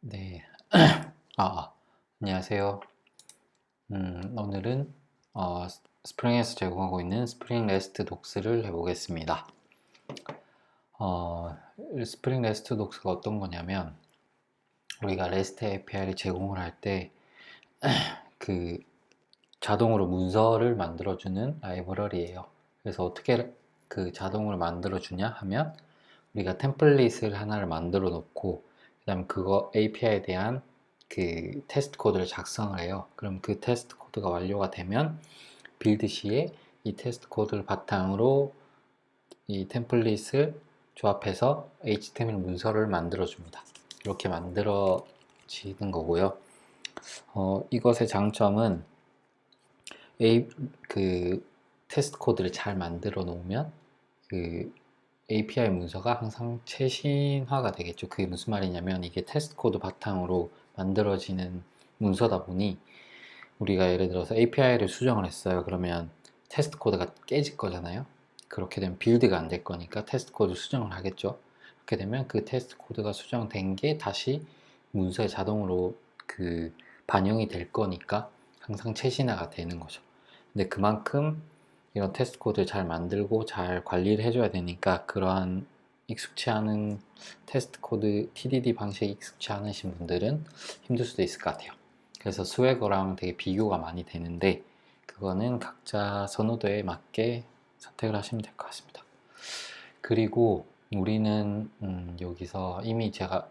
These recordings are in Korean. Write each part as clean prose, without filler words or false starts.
네. 안녕하세요. 오늘은 스프링에서 제공하고 있는 스프링 레스트 독스를 해보겠습니다. 어, 스프링 레스트 독스가 어떤 거냐면 우리가 REST API를 제공을 할 때 그 자동으로 문서를 만들어주는 라이브러리예요. 그래서 어떻게 그 자동으로 만들어주냐 하면 우리가 템플릿을 하나를 만들어 놓고 그다음 그거 API에 대한 그 테스트 코드를 작성을 해요. 그럼 그 테스트 코드가 완료가 되면 빌드 시에 이 테스트 코드를 바탕으로 이 템플릿을 조합해서 HTML 문서를 만들어 줍니다. 이렇게 만들어지는 거고요. 이것의 장점은 그 테스트 코드를 잘 만들어 놓으면 그 API 문서가 항상 최신화가 되겠죠. 그게 무슨 말이냐면 이게 테스트 코드 바탕으로 만들어지는 문서다 보니 우리가 예를 들어서 API를 수정을 했어요. 그러면 테스트 코드가 깨질 거잖아요. 그렇게 되면 빌드가 안 될 거니까 테스트 코드 수정을 하겠죠. 그렇게 되면 그 테스트 코드가 수정된 게 다시 문서에 자동으로 그 반영이 될 거니까 항상 최신화가 되는 거죠. 근데 그만큼 이런 테스트 코드를 잘 만들고 잘 관리를 해줘야 되니까 그러한 익숙치 않은 테스트 코드 TDD 방식에 익숙치 않으신 분들은 힘들 수도 있을 것 같아요. 그래서 스웨거랑 되게 비교가 많이 되는데 그거는 각자 선호도에 맞게 선택을 하시면 될 것 같습니다. 그리고 우리는 여기서 이미 제가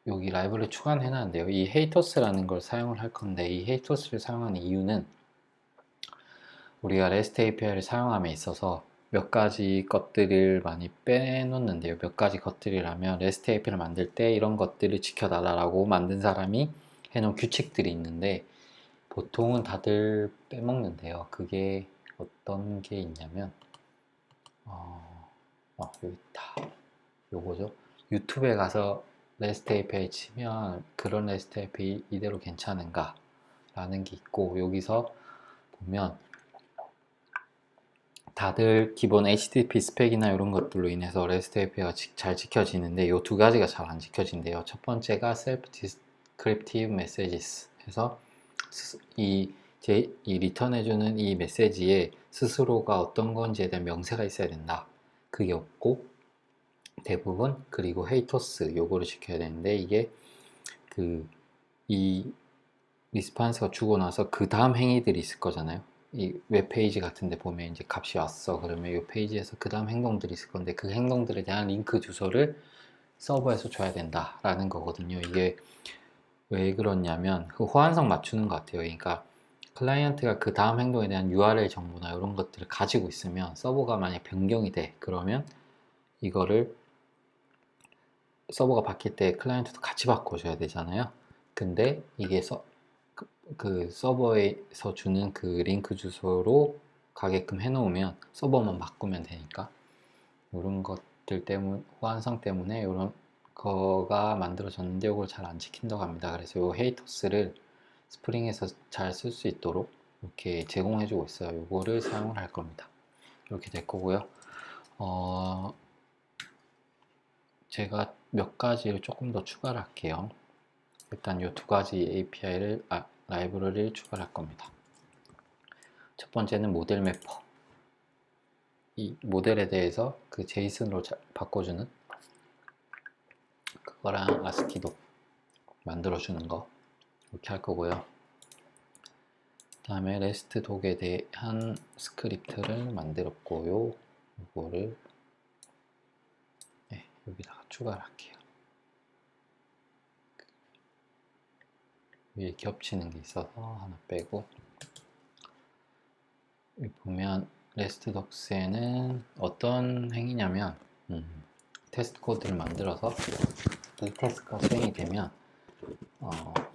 여기 라이브러리 추가해 놨는데요. 이 헤이터스라는 걸 사용을 할 건데 이 헤이터스를 사용하는 이유는 우리가 REST API를 사용함에 있어서 몇 가지 것들을 많이 빼놓는데요. 몇 가지 것들이라면 REST API를 만들 때 이런 것들을 지켜달라고 만든 사람이 해놓은 규칙들이 있는데 보통은 다들 빼먹는데요. 그게 어떤 게 있냐면 여기 있다. 요거죠. 유튜브에 가서 REST API 치면 그런 REST API 이대로 괜찮은가 라는 게 있고 여기서 보면 다들 기본 HTTP 스펙이나 이런 것들로 인해서 REST API가 잘 지켜지는데 이 두 가지가 잘 안 지켜진대요. 첫 번째가 Self Descriptive Messages 해서 이 리턴해주는 이 메시지에 스스로가 어떤 건지에 대한 명세가 있어야 된다. 그게 없고 대부분 그리고 헤이토스 요거를 지켜야 되는데 이게 이 리스판스가 주고 나서 그 다음 행위들이 있을 거잖아요. 이 웹페이지 같은 데 보면 이제 값이 왔어. 그러면 이 페이지에서 그 다음 행동들이 있을 건데 그 행동들에 대한 링크 주소를 서버에서 줘야 된다라는 거거든요. 이게 왜 그러냐면 그 호환성 맞추는 것 같아요. 그러니까 클라이언트가 그 다음 행동에 대한 URL 정보나 이런 것들을 가지고 있으면 서버가 만약 변경이 돼. 그러면 이거를 서버가 바뀔 때 클라이언트도 같이 바꿔줘야 되잖아요. 근데 이게 그 서버에서 주는 그 링크 주소로 가게끔 해놓으면 서버만 바꾸면 되니까 이런 것들 때문 호환성 때문에 이런 거가 만들어졌는데 이걸 잘 안 지킨다고 합니다. 그래서 이 헤이터스를 스프링에서 잘 쓸 수 있도록 이렇게 제공해주고 있어요. 이거를 사용을 할 겁니다. 이렇게 될 거고요. 제가 몇 가지를 조금 더 추가를 할게요. 일단 이 두 가지 API를 라이브러리를 추가할 겁니다. 첫 번째는 모델 매퍼. 이 모델에 대해서 그 제이슨으로 바꿔주는 그거랑 아스키도 만들어주는 거 이렇게 할 거고요. 그 다음에 레스트 독에 대한 스크립트를 만들었고요. 이거를 여기다가 추가를 할게요. 위에 겹치는 게 있어서 하나 빼고 여기 보면 레스트 독스에는 어떤 행위냐면 테스트 코드를 만들어서 이 테스트가 수행이 되면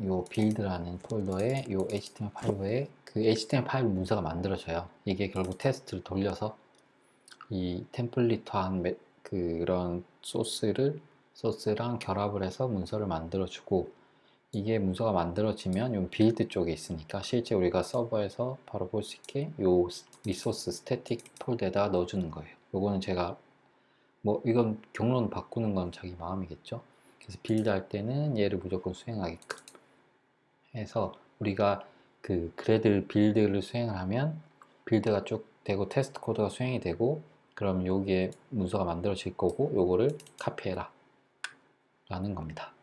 요 빌드라는 폴더에 요 HTML 파일에 그 HTML 파일 문서가 만들어져요. 이게 결국 테스트를 돌려서 이 템플릿화한 그런 소스랑 결합을 해서 문서를 만들어주고 이게 문서가 만들어지면 요 빌드 쪽에 있으니까 실제 우리가 서버에서 바로 볼 수 있게 요 리소스 스태틱 폴더에다가 넣어주는 거예요. 요거는 제가 뭐 이건 경로는 바꾸는 건 자기 마음이겠죠. 그래서 빌드 할 때는 얘를 무조건 수행하게끔 해서 우리가 그 그래들 빌드를 수행을 하면 빌드가 쭉 되고 테스트 코드가 수행이 되고 그럼 여기에 문서가 만들어질 거고 요거를 카피해라 라는 겁니다.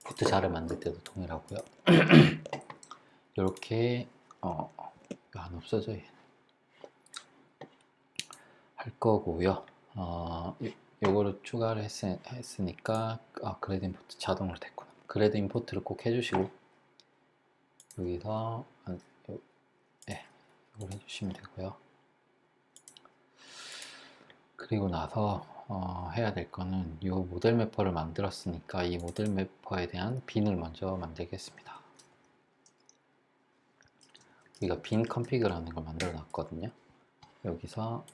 부트자를 만들 때도 동일하고요. 이렇게 안 없어져 할 거고요. 요거를 추가를 했으니까 그래드 임포트 자동으로 됐구나. 그래드 임포트를 꼭 해주시고 여기서 네, 이걸 해주시면 되고요. 그리고 나서 해야 될 거는 이 모델 매퍼를 만들었으니까 이 모델 매퍼에 대한 빈을 먼저 만들겠습니다. 우리가 빈 컨피그라는 걸 만들어 놨거든요. 여기서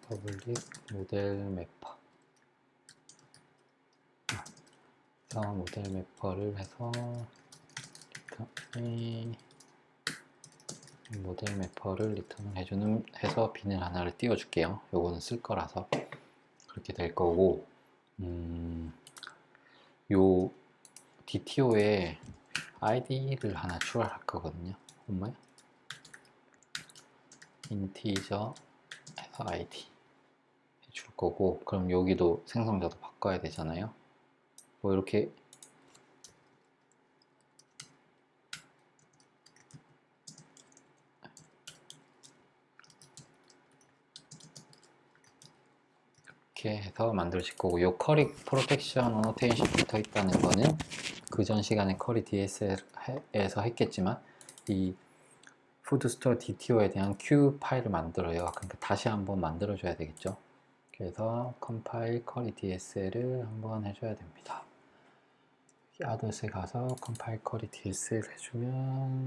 public 모델 매퍼 모델 매퍼를 해서 모델 매퍼를 리턴을 해서 빈을 하나를 띄워 줄게요. 요거는 쓸 거라서 그렇게 될 거고 요 DTO에 ID를 하나 추가할 거거든요. 엄마야? 인티저 해서 ID 해줄 거고 그럼 여기도 생성자도 바꿔야 되잖아요. 뭐 이렇게 해서 만들어질 거고 요 커리 프로텍션 어노테이션 붙어 있다는 거는 그 전 시간에 커리 DSL에서 했겠지만 이 푸드스토어 DTO에 대한 Q 파일을 만들어요. 그러니까 다시 한번 만들어 줘야 되겠죠. 그래서 컴파일 커리 DSL을 한번 해줘야 됩니다. 아더스에 가서 컴파일 커리 DSL 해주면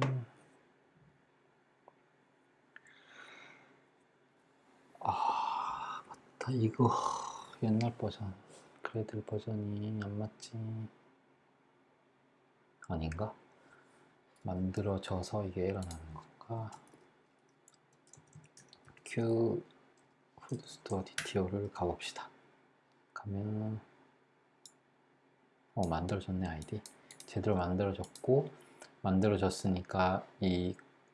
맞다 이거 옛날 버전 그래들 버전이 안 맞지 아닌가? 만들어져서 이게 에러 나는 건가? Q 푸드스토어 DTO를 가봅시다. 가면 만들어졌네. 아이디 제대로 만들어졌고 만들어졌으니까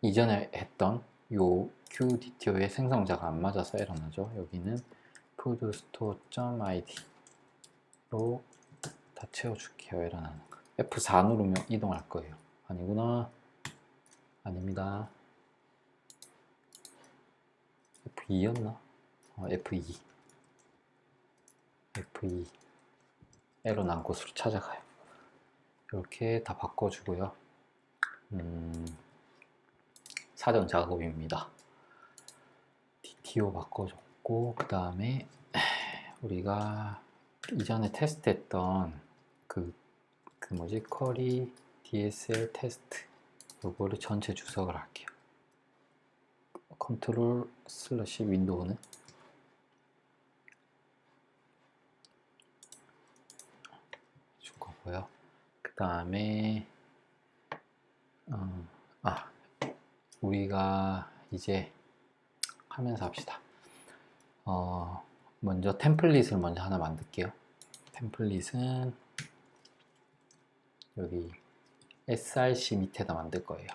이전에 했던 요 QDTO의 생성자가 안 맞아서 에러 나죠. 여기는 foodstore.id로 다 채워줄게요. 에러 나는 거. F4 누르면 이동할 거예요. 아니구나. 아닙니다. F2였나? F2 에러 난 곳으로 찾아가요. 이렇게 다 바꿔주고요. 사전 작업입니다. DTO 바꿔줬고 그 다음에 우리가 이전에 테스트했던 그 뭐지 커리 DSL 테스트 요거를 전체 주석을 할게요. 컨트롤 슬래시 윈도우는 줄 거고요. 그 다음에 우리가 이제 하면서 합시다. 먼저 템플릿을 먼저 하나 만들게요. 템플릿은 여기 src 밑에다 만들 거예요.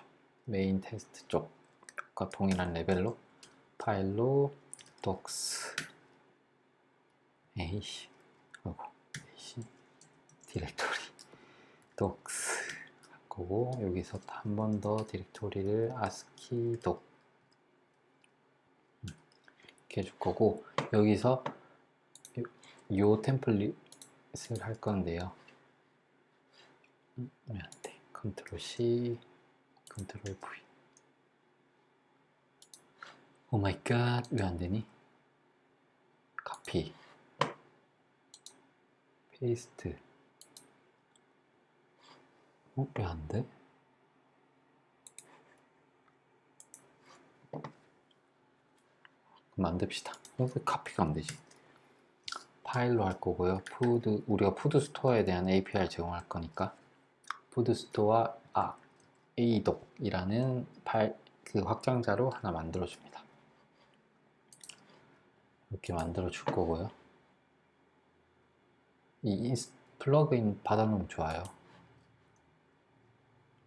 메인 테스트 쪽과 동일한 레벨로 파일로 docs 디렉토리 docs 할 거고 여기서 한 번 더 디렉토리를 ascii doc 이렇게 해줄 거고 여기서 요 템플릿을 할 건데요. 왜 안 돼? 컨트롤 C, 컨트롤 V. 오 마이 갓, 왜 안 되니? 카피, 페이스트. 왜 안 돼? 만듭시다. 왜 카피가 안 되지? 파일로 할 거고요. 우리가 푸드스토어에 대한 API를 제공할 거니까 푸드스토어 ADOC이라는 파일 그 확장자로 하나 만들어 줍니다. 이렇게 만들어 줄 거고요. 이 플러그인 받아놓으면 좋아요.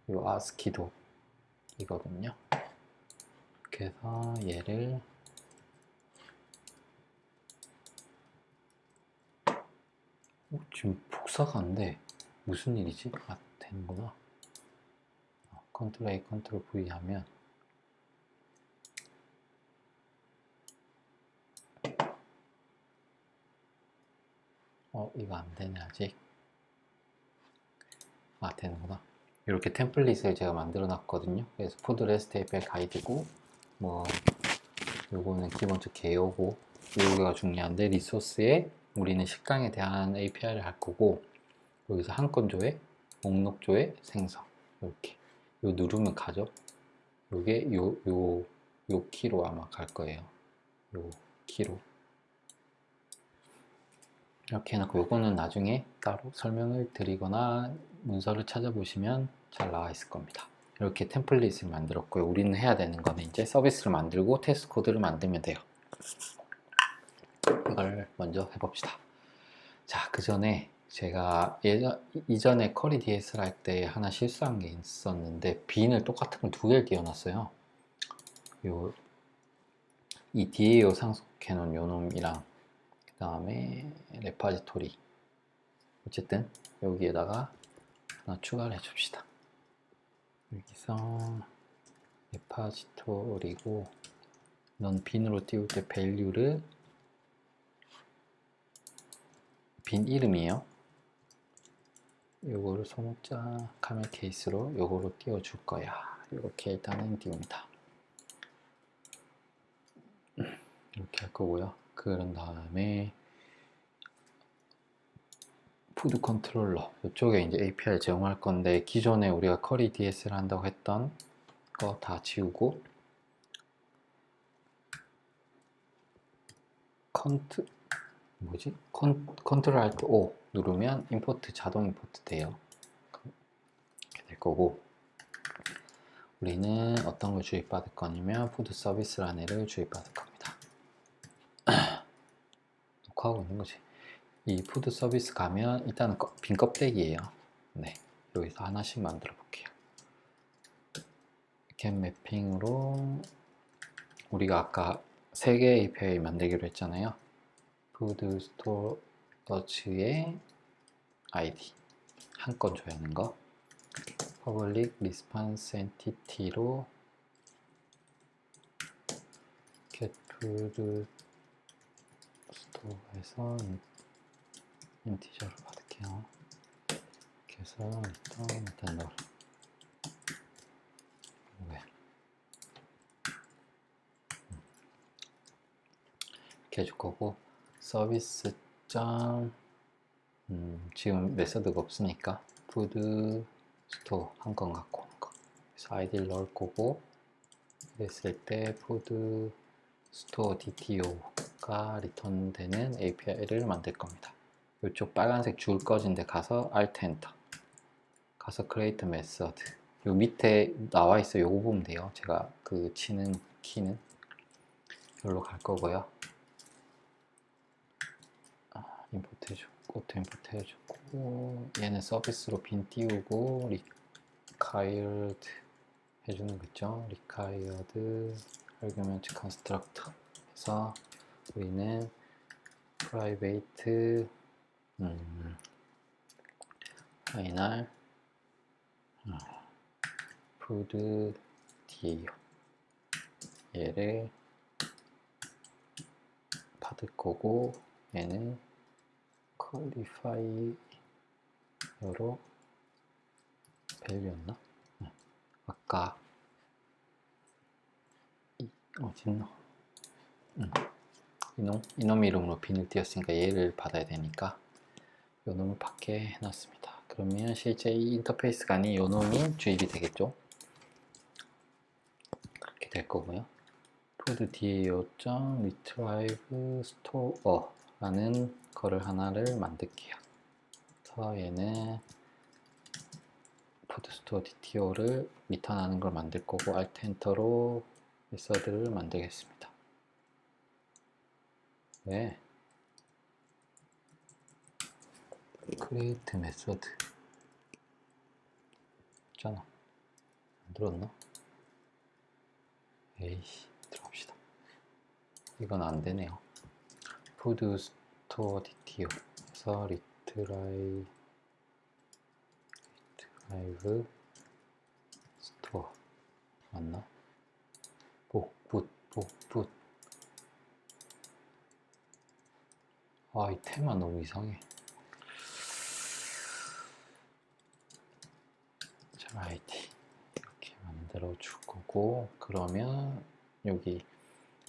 이 아스키도 이거든요. 이렇게 해서 얘를 지금 복사가 안 돼. 무슨 일이지? 아, 되는구나. 컨트롤 A, 컨트롤 V 하면 이거 안 되네 아직. 아, 되는구나. 이렇게 템플릿을 제가 만들어 놨거든요. 그래서 푸드 레스트 API 가이드고, 뭐 요거는 기본적 개요고, 요거가 중요한데, 리소스에 우리는 식당에 대한 API를 할 거고, 여기서 한 건 조회, 목록 조회, 생성. 이렇게 요 누르면 가죠. 요게 요 키로 아마 갈 거예요. 요 키로 이렇게 해놓고, 요거는 나중에 따로 설명을 드리거나 문서를 찾아보시면 잘 나와 있을 겁니다. 이렇게 템플릿을 만들었고요. 우리는 해야 되는 거는 이제 서비스를 만들고 테스트 코드를 만들면 돼요. 이걸 먼저 해봅시다. 자, 그 전에 제가 이전에 쿼리 DS를 할 때 하나 실수한 게 있었는데, 빈을 똑같은 걸 두 개를 띄워놨어요. 이 DAO 상속해 놓은 요놈이랑, 그 다음에 레파지토리, 어쨌든 여기에다가 하나 추가를 해줍시다. 여기서 레파지토리고, 넌 빈으로 띄울 때 밸류를 빈 이름이에요. 요거를 소목자 카멜 케이스로 요거로 띄워줄 거야. 이렇게 일단은 띄웁니다. 이렇게 할 거고요. 그런 다음에 푸드 컨트롤러 이쪽에 이제 API를 제공할 건데, 기존에 우리가 쿼리 DS를 한다고 했던 거 다 지우고, 컨트롤 알트 O 누르면 임포트 자동 임포트 돼요. 이렇게 될 거고, 우리는 어떤 걸 주입받을 거냐면 푸드 서비스라는 애를 주입받을 겁니다. 녹화하고 있는 거지. 이 푸드 서비스 가면 일단은 빈 껍데기예요. 네, 여기서 하나씩 만들어 볼게요. 겟 매핑으로 우리가 아까 3개 API 만들기로 했잖아요. 푸드 스토어즈의 ID 한 건 줘야 하는 거, 퍼블릭 리스폰스 엔티티로 겟 푸드 스토어에서 인티저를 받을게요. 이렇게 해서 일단 넣어. 이렇게 해줄 거고, 서비스 지금 메서드가 없으니까 푸드 스토어 한 건 갖고 오는 거. 그래서 아이디를 넣을 거고, 그랬을 때 푸드 스토어 DTO가 리턴 되는 API를 만들 겁니다. 이쪽 빨간색 줄 꺼진 데 가서 Alt Enter 가서 Create Method, 요 밑에 나와 있어요. 요거 보면 돼요. 제가 그 치는 키는 여기로 갈 거고요. 임포트 해주고, 오토 임포트 해주고, 얘는 서비스로 빈 띄우고, required 해주는 거죠. required argument constructor 해서 우리는 private final food DAO 얘를 받을 거고, 얘는 qualifier로 밸류였나? 아까 어딨노? 이놈 이름으로 빈을 띄웠으니까 얘를 받아야 되니까 요놈을 밖에 해놨습니다. 그러면 실제 이 인터페이스가 아닌 요놈이 주입이 되겠죠. 그렇게 될 거고요. food DAO.retrieve store 라는 거를 하나를 만들게요. 그래서 얘는 푸드 스토어 DTO를 리턴하는 걸 만들 거고, Alt Enter로 메서드를 만들겠습니다. 왜? create method 있잖아. 안 들었나? 에이씨, 들어갑시다. 이건 안 되네요. food store detail 그래서 retrieve store 맞나? 복붙 아, 이 테마 너무 이상해. 자, IT 이렇게 만들어 줄 거고, 그러면 여기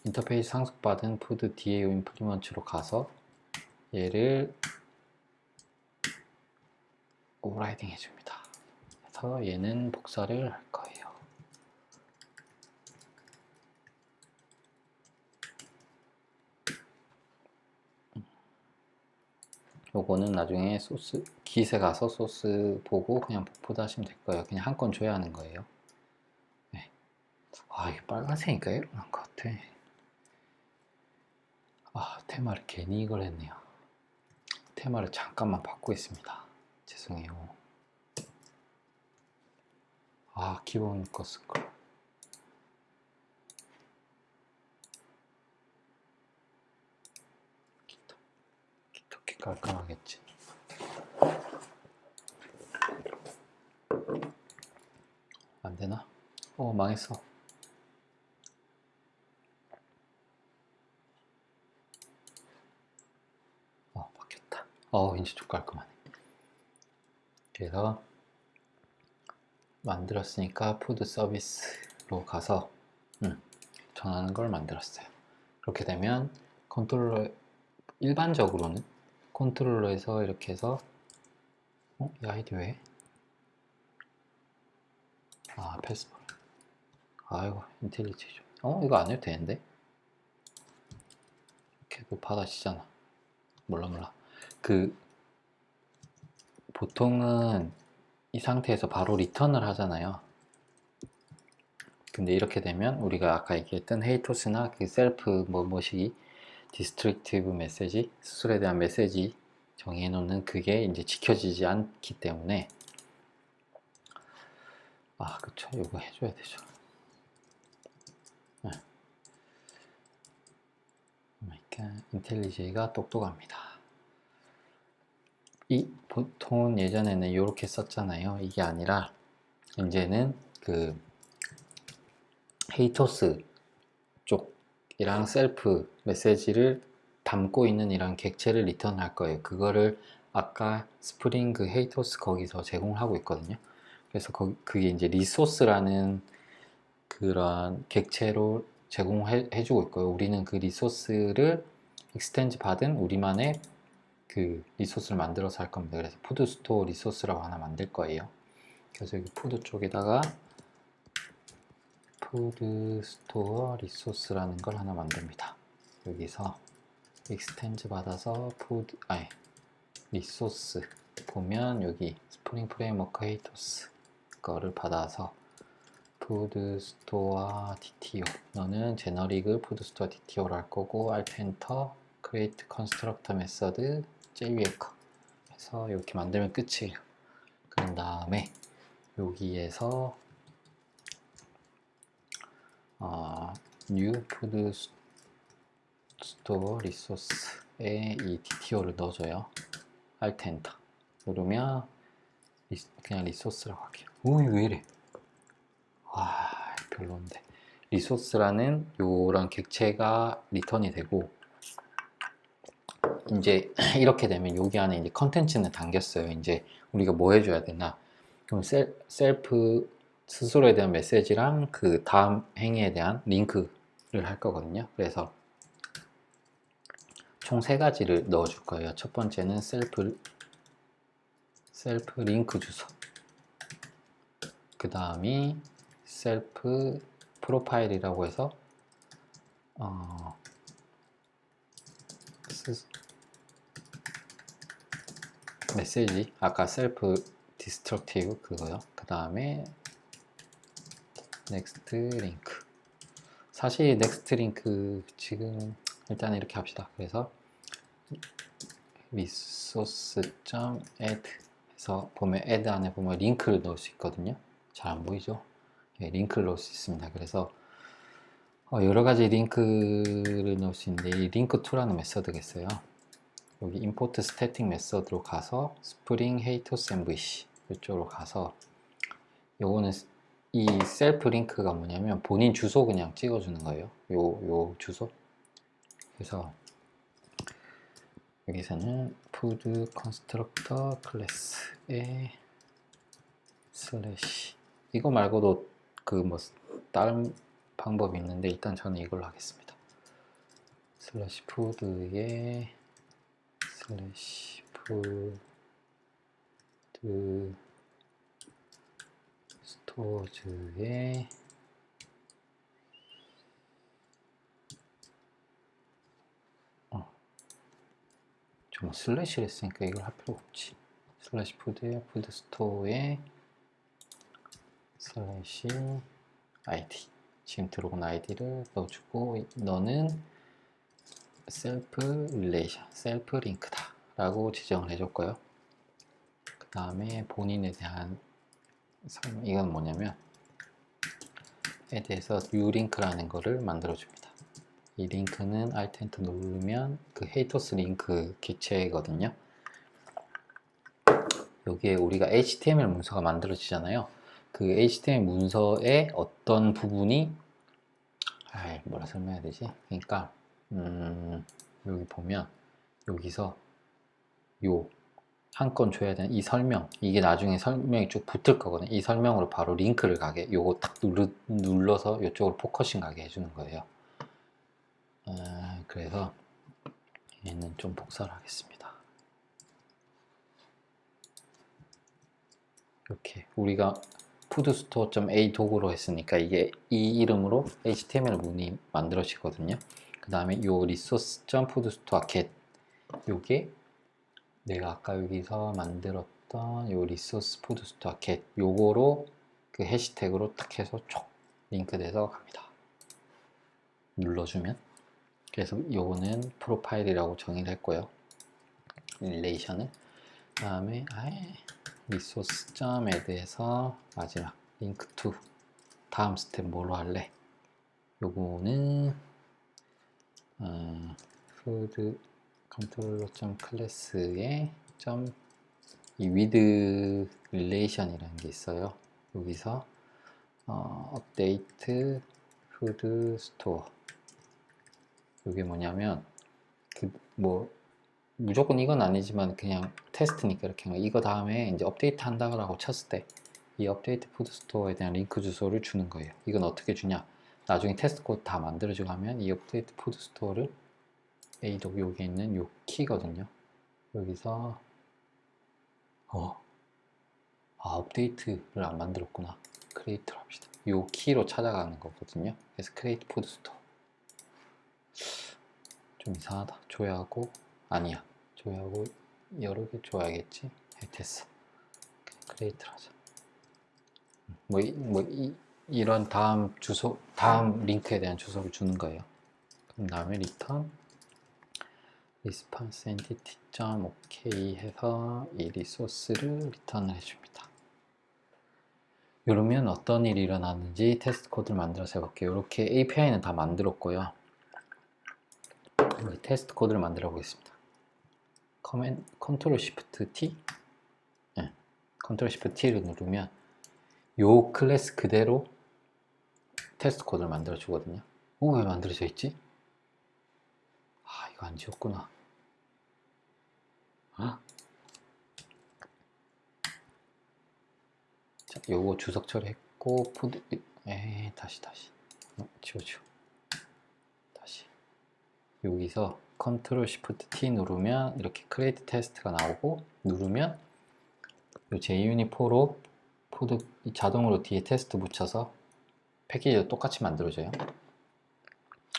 인터페이스 상속받은 푸드 DAO 임플리먼트로 가서 얘를 오버라이딩 해줍니다. 그래서 얘는 복사를 할 거예요. 요거는 나중에 소스 깃에 가서 소스 보고 그냥 복포드 하시면 될 거예요. 그냥 한 건 줘야 하는 거예요. 네. 아, 이게 빨간색이니까 이런 것 같아. 아, 테마를 괜히 이걸 했네요. 테마를 잠깐만 바꾸겠습니다. 죄송해요. 아, 기본 거 쓸걸. 기특히 깔끔하겠지. 안 되나? 망했어. 바뀌었다. 이제 좀 깔끔하네. 그래서 만들었으니까 푸드 서비스로 가서 전하는 걸 만들었어요. 그렇게 되면 컨트롤러, 일반적으로는 컨트롤러에서 이렇게 해서 이 아이디 왜? 패스볼. 아이고, 인텔리지 좀. 이거 안 해도 되는데? 이렇게 받아지잖아. 몰라. 보통은 이 상태에서 바로 리턴을 하잖아요. 근데 이렇게 되면 우리가 아까 얘기했던 헤이토스나 그 셀프 뭐시기 디스트럭티브 메시지, 수술에 대한 메시지 정의해 놓는 그게 이제 지켜지지 않기 때문에 그쵸, 이거 해줘야 되죠. 그러니까 인텔리제이가 똑똑합니다. 보통은 예전에는 이렇게 썼잖아요. 이게 아니라 이제는 그 헤이토스 쪽이랑 셀프 메시지를 담고 있는 이런 객체를 리턴할 거예요. 그거를 아까 스프링 그 헤이토스 거기서 제공하고 있거든요. 그래서 그게 이제 리소스라는 그런 객체로 제공해 주고 있고요. 우리는 그 리소스를 익스텐즈 받은 우리만의 그 리소스를 만들어서 할 겁니다. 그래서 푸드 스토어 리소스라고 하나 만들 거예요. 그래서 여기 푸드 쪽에다가 푸드 스토어 리소스라는 걸 하나 만듭니다. 여기서 익스텐즈 받아서 리소스 보면 여기 스프링 프레임워크 헤이토스 거를 받아서 푸드 스토어 DTO 너는 제너릭을 푸드 스토어 DTO로 할 거고 Alt 엔터 create constructor method JWecker 해서 이렇게 만들면 끝이에요. 그런 다음에 여기에서 new food store resource에 이 DTO를 넣어줘요. Alt 엔터 누르면 그냥 리소스라고 할게요. 왜 이래? 별론데. 리소스라는 요런 객체가 리턴이 되고 이제 이렇게 되면 여기 안에 이제 컨텐츠는 담겼어요. 이제 우리가 뭐 해줘야 되나? 그럼 셀프 스스로에 대한 메시지랑 그 다음 행위에 대한 링크를 할 거거든요. 그래서 총 3가지를 넣어줄 거예요. 첫 번째는 셀프 링크 주소. 그 다음이 셀프 프로파일이라고 해서 메시지 아까 셀프 디스트럭티브 그거요. 그 다음에 넥스트 링크. 사실 넥스트 링크 지금 일단 이렇게 합시다. 그래서 resource.add 해서 보면 add 안에 보면 링크를 넣을 수 있거든요. 잘 안 보이죠? 예, 링크를 넣을 수 있습니다. 그래서 여러 가지 링크를 넣을 수 있는데 이 link2라는 메서드겠어요. 여기 import static 메서드로 가서 spring haters mvc 이쪽으로 가서 요거는 이 셀프 링크가 뭐냐면 본인 주소 그냥 찍어주는 거예요. 요 주소. 그래서 여기서는 food constructor class에 슬래시 이거 말고도 그 뭐 다른 방법이 있는데 일단 저는 이걸로 하겠습니다. 슬래시 푸드에 슬래시 푸드 스토어즈에 좀 슬래시를 했으니까 이걸 할 필요가 없지. 슬래시 푸드에 푸드 스토어에 슬래시 아이디 지금 들어온 아이디를 넣어주고 너는 셀프 릴레이션 셀프 링크다 라고 지정을 해줄 거예요. 그 다음에 본인에 대한 설명 이건 뭐냐면 에드에서 new link라는 거를 만들어 줍니다. 이 링크는 Alt Enter 누르면 그 헤이터스 링크 기체거든요. 여기에 우리가 HTML 문서가 만들어지잖아요. 그 HTML 문서의 어떤 부분이 뭐라 설명해야 되지? 그러니까 여기 보면 여기서 요 한 건 줘야 되는 이 설명 이게 나중에 설명이 쭉 붙을 거거든요. 이 설명으로 바로 링크를 가게 요거 딱 눌러서 이쪽으로 포커싱 가게 해주는 거예요. 그래서 얘는 좀 복사를 하겠습니다. 이렇게 우리가 푸드스토어.a 도구로 했으니까 이게 이 이름으로 HTML 문이 만들어지거든요. 그 다음에 요 resource.foodstore get 요게 내가 아까 여기서 만들었던 요 resource foodstore get 요거로 그 해시태그로 딱 해서 촉 링크돼서 갑니다. 눌러주면 그래서 요거는 프로파일이라고 정의를 했고요. 릴레이션을 그 다음에 resource.add에서 마지막 link to 다음 스텝 뭐로 할래? 요거는 food controller.class에 이 with relation이라는 게 있어요. 여기서 update food store 이게 뭐냐면 뭐 무조건 이건 아니지만 그냥 테스트니까 이렇게 이거 다음에 이제 업데이트 한다고 쳤을 때 이 업데이트 푸드 스토어에 대한 링크 주소를 주는 거예요. 이건 어떻게 주냐? 나중에 테스트 코드 다 만들어지고 하면 이 업데이트 푸드 스토어를 A독 여기 있는 요 키거든요. 여기서 업데이트를 안 만들었구나. 크리에이트를 합시다. 요 키로 찾아가는 거거든요. 그래서 크리에이트 푸드 스토어 좀 이상하다. 조회하고 아니야. 조회하고 여러 개 줘야겠지. 됐어. 크리에이트를 하자. 이런 다음 주소, 다음 링크에 대한 주소를 주는 거예요. 그럼 다음에 return response entity.ok 해서 이 리소스를 리턴을 해줍니다. 이러면 어떤 일이 일어나는지 테스트 코드를 만들어서 해볼게요. 이렇게 API는 다 만들었고요. 테스트 코드를 만들어 보겠습니다. 컨트롤 시프트 T 컨트롤 시프트 T를 누르면 요 클래스 그대로 테스트 코드를 만들어 주거든요. 왜 만들어져 있지? 이거 안 지웠구나. 자, 요거 주석 처리했고 다시 지워 다시 여기서 컨트롤 시프트 T 누르면 이렇게 크리에이트 테스트가 나오고 누르면 요 JUnit4로 자동으로 뒤에 테스트 붙여서 패키지도 똑같이 만들어져요.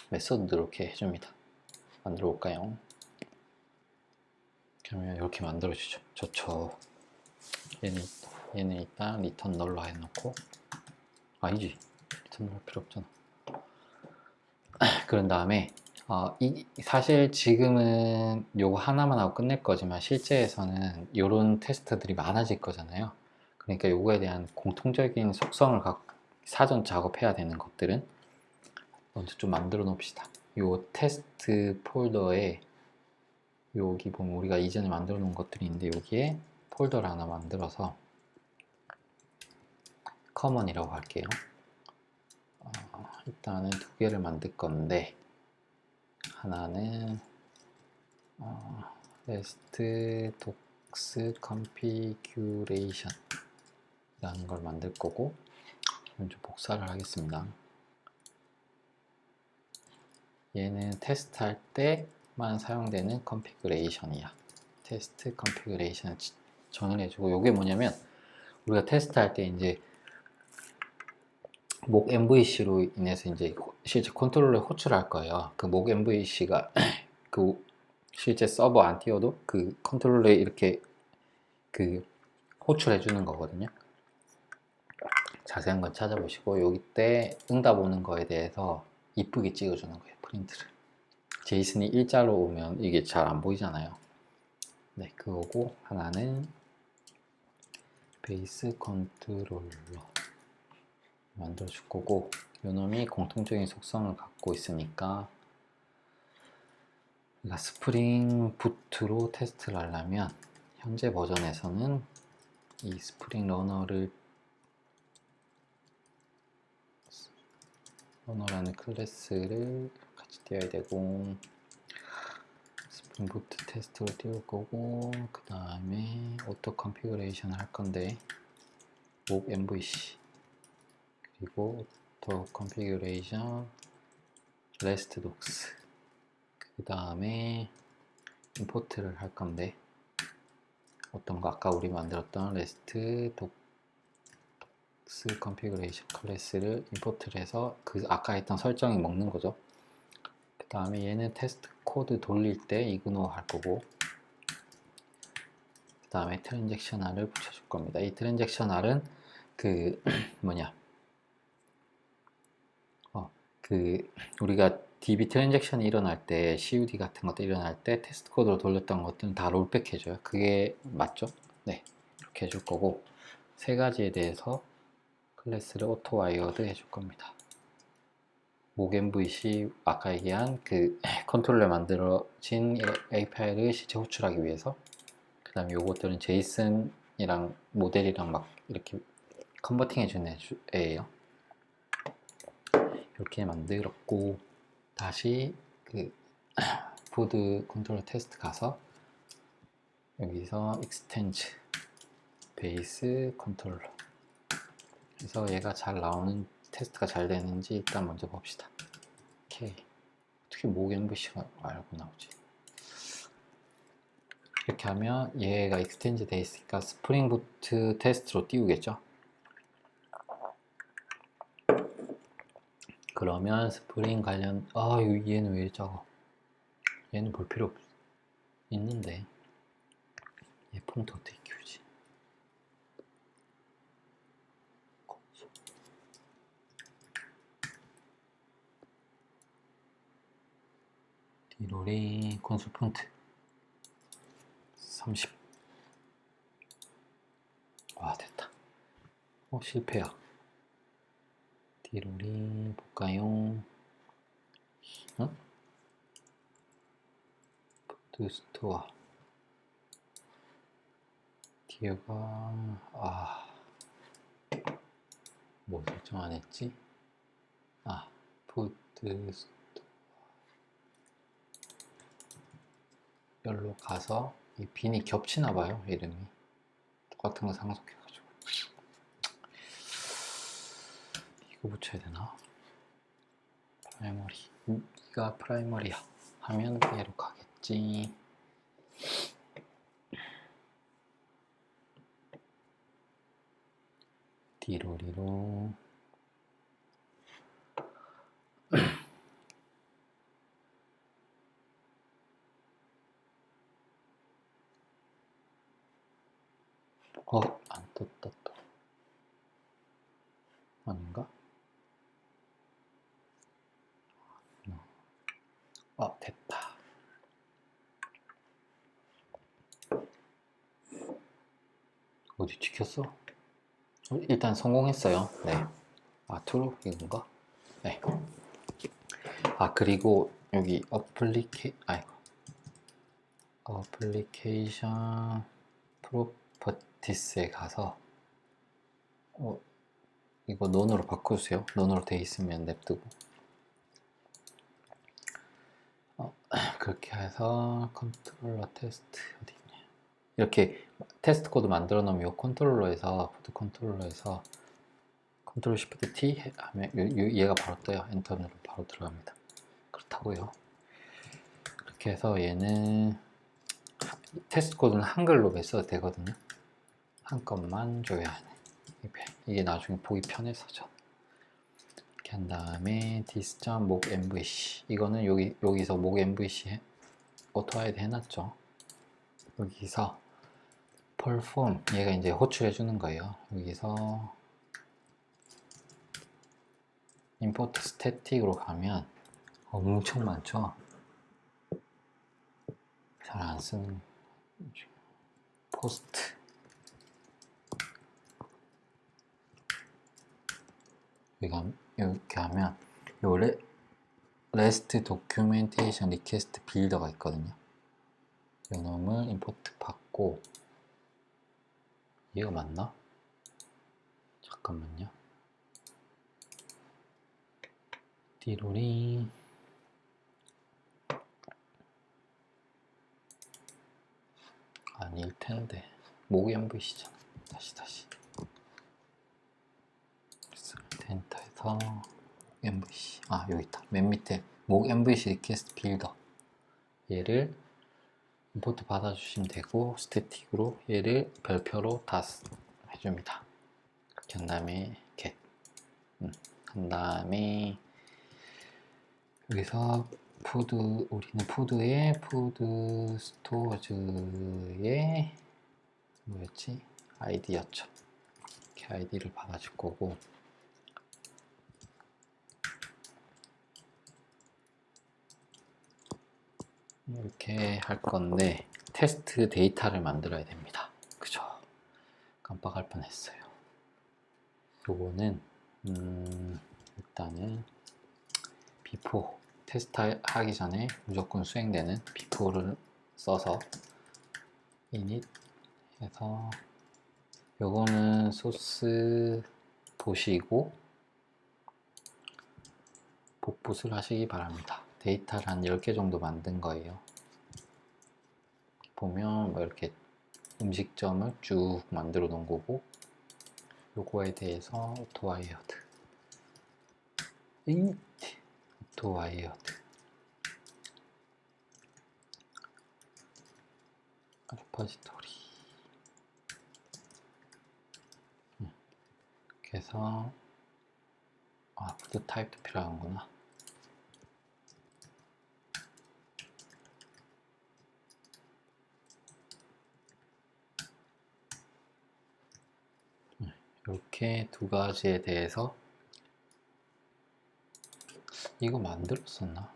메서드도 이렇게 해줍니다. 만들어 볼까요? 그러면 이렇게 만들어지죠. 좋죠. 얘는 일단 리턴 널로 해놓고 아니지 리턴 널 필요 없잖아. 그런 다음에 사실 지금은 요거 하나만 하고 끝낼 거지만 실제에서는 요런 테스트들이 많아질 거잖아요. 그러니까 요거에 대한 공통적인 속성을 사전 작업해야 되는 것들은 먼저 좀 만들어 놓읍시다. 요 테스트 폴더에 여기 보면 우리가 이전에 만들어 놓은 것들이 있는데 여기에 폴더를 하나 만들어서 커먼이라고 할게요. 일단은 두 개를 만들 건데 하나는 REST docs configuration 라는 걸 만들 거고 좀 복사를 하겠습니다. 얘는 테스트할 때만 사용되는 configuration이야. 테스트 configuration을 정의를 해주고 요게 뭐냐면 우리가 테스트할 때 이제 목 MVC로 인해서 이제 실제 컨트롤러에 호출할 거예요. 그 목 MVC가 그 실제 서버 안 띄워도 그 컨트롤러에 이렇게 그 호출해 주는 거거든요. 자세한 건 찾아보시고 여기 때 응답 오는 거에 대해서 이쁘게 찍어주는 거예요. 프린트를. 제이슨이 일자로 오면 이게 잘 안 보이잖아요. 네, 그거고 하나는 베이스 컨트롤러 만들어 줄 거고 요놈이 공통적인 속성을 갖고 있으니까 우리가 스프링 부트로 테스트를 하려면 현재 버전에서는 이 스프링 러너라는 클래스를 같이 띄워야 되고 스프링 부트 테스트를 띄울 거고 그 다음에 오토 컨피그레이션 할 건데 목 MVC 그리고 오토 컨피그레이션 REST docs 그 다음에 임포트를 할 건데 어떤 거 아까 우리 만들었던 REST docs configuration 클래스를 임포트를 해서 그 아까 했던 설정이 먹는 거죠. 그 다음에 얘는 테스트 코드 돌릴 때 이그노 할 거고 그 다음에 트랜잭셔널을 붙여줄 겁니다. 이 트랜잭셔널은 그 뭐냐 그 우리가 DB 트랜잭션이 일어날 때 CUD 같은 것도 일어날 때 테스트 코드로 돌렸던 것들은 다 롤백 해줘요. 그게 맞죠? 네, 이렇게 해줄 거고 세 가지에 대해서 클래스를 오토 와이어드 해줄 겁니다. 목 MVC 아까 얘기한 그 컨트롤러에 만들어진 API를 실제 호출하기 위해서 그 다음에 요것들은 제이슨이랑 모델이랑 막 이렇게 컨버팅 해주는 애예요. 이렇게 만들었고 다시 그 보드 컨트롤 테스트 가서 여기서 익스텐즈 베이스 컨트롤러 그래서 얘가 잘 나오는 테스트가 잘 되는지 일단 먼저 봅시다. 오케이. 어떻게 목 MVC가 알고 나오지? 이렇게 하면 얘가 익스텐즈 돼 있으니까 스프링 부트 테스트로 띄우겠죠? 그러면 스프링 관련 얘는 왜 작아? 얘는 볼 필요 있는데 얘 폰트 어떻게 키우지? 디로리 콘솔 폰트 30. 와 됐다. 실패야. 디로리 볼까요? 응? 푸드 스토어 디어가 뭐 설정 안 했지? 푸드 스토어 열로 가서 이 빈이 겹치나 봐요. 이름이 똑같은 거 상속해가지고 이거 붙여야 되나? 프라이머리 이가 프라이머리야 하면 얘로 가겠지. 디로리로 안 떴다 또 아닌가? 됐다. 어디 찍혔어? 일단 성공했어요. 네. true 이건가? 네. 그리고 여기 어플리케이션 프로퍼티스에 가서 이거 넌으로 바꿔주세요. 넌으로 돼 있으면 냅두고 그렇게 해서 컨트롤러 테스트 어디 있냐, 이렇게 테스트 코드 만들어 놓으면 이 컨트롤러에서 푸드 컨트롤러에서 컨트롤 시프트 T 하면 얘가 바로 떠요. 엔터 누르면 바로 들어갑니다. 그렇다고요. 그렇게 해서 얘는 테스트 코드는 한글로 써도 되거든요. 한건만 줘야 하네. 이게 나중에 보기 편해서죠. 이렇게 한 다음에 this.mock mvc, 이거는 여기서 mock mvc 오토하이드 해놨죠. 여기서 perform, 얘가 이제 호출해 주는 거예요. 여기서 import static으로 가면 엄청 많죠. 잘 안 쓰는 post, 이렇게 하면 요 REST 도큐멘테이션 리퀘스트 빌더가 있거든요. 이놈을 임포트 받고, 얘가 맞나? 잠깐만요. 띠로리 아닐 텐데, 모기 MVC잖아. 다시 센터에서 MVC, 여기 있다. 맨 밑에 목 MVC 리퀘스트 빌더, 얘를 임포트 받아주시면 되고, 스태틱으로 얘를 별표로 다 해줍니다. 그렇게 한 다음에 get 한 다음에 여기서 우리는 푸드에 푸드 스토어즈의 뭐였지? 아이디였죠. 이렇게 아이디를 받아줄 거고, 이렇게 할 건데 테스트 데이터를 만들어야 됩니다. 그죠? 깜빡할 뻔했어요. 요거는 일단은 before 테스트 하기 전에 무조건 수행되는 before를 써서 init 해서, 요거는 소스 보시고 복붙을 하시기 바랍니다. 데이터를 한 10개 정도 만든 거예요. 보면 뭐 이렇게 음식점을 쭉 만들어 놓은 거고, 요거에 대해서 오토와이어드 리포지토리, 그래서 푸드 타입도 필요하구나. 이렇게 두 가지에 대해서, 이거 만들었었나?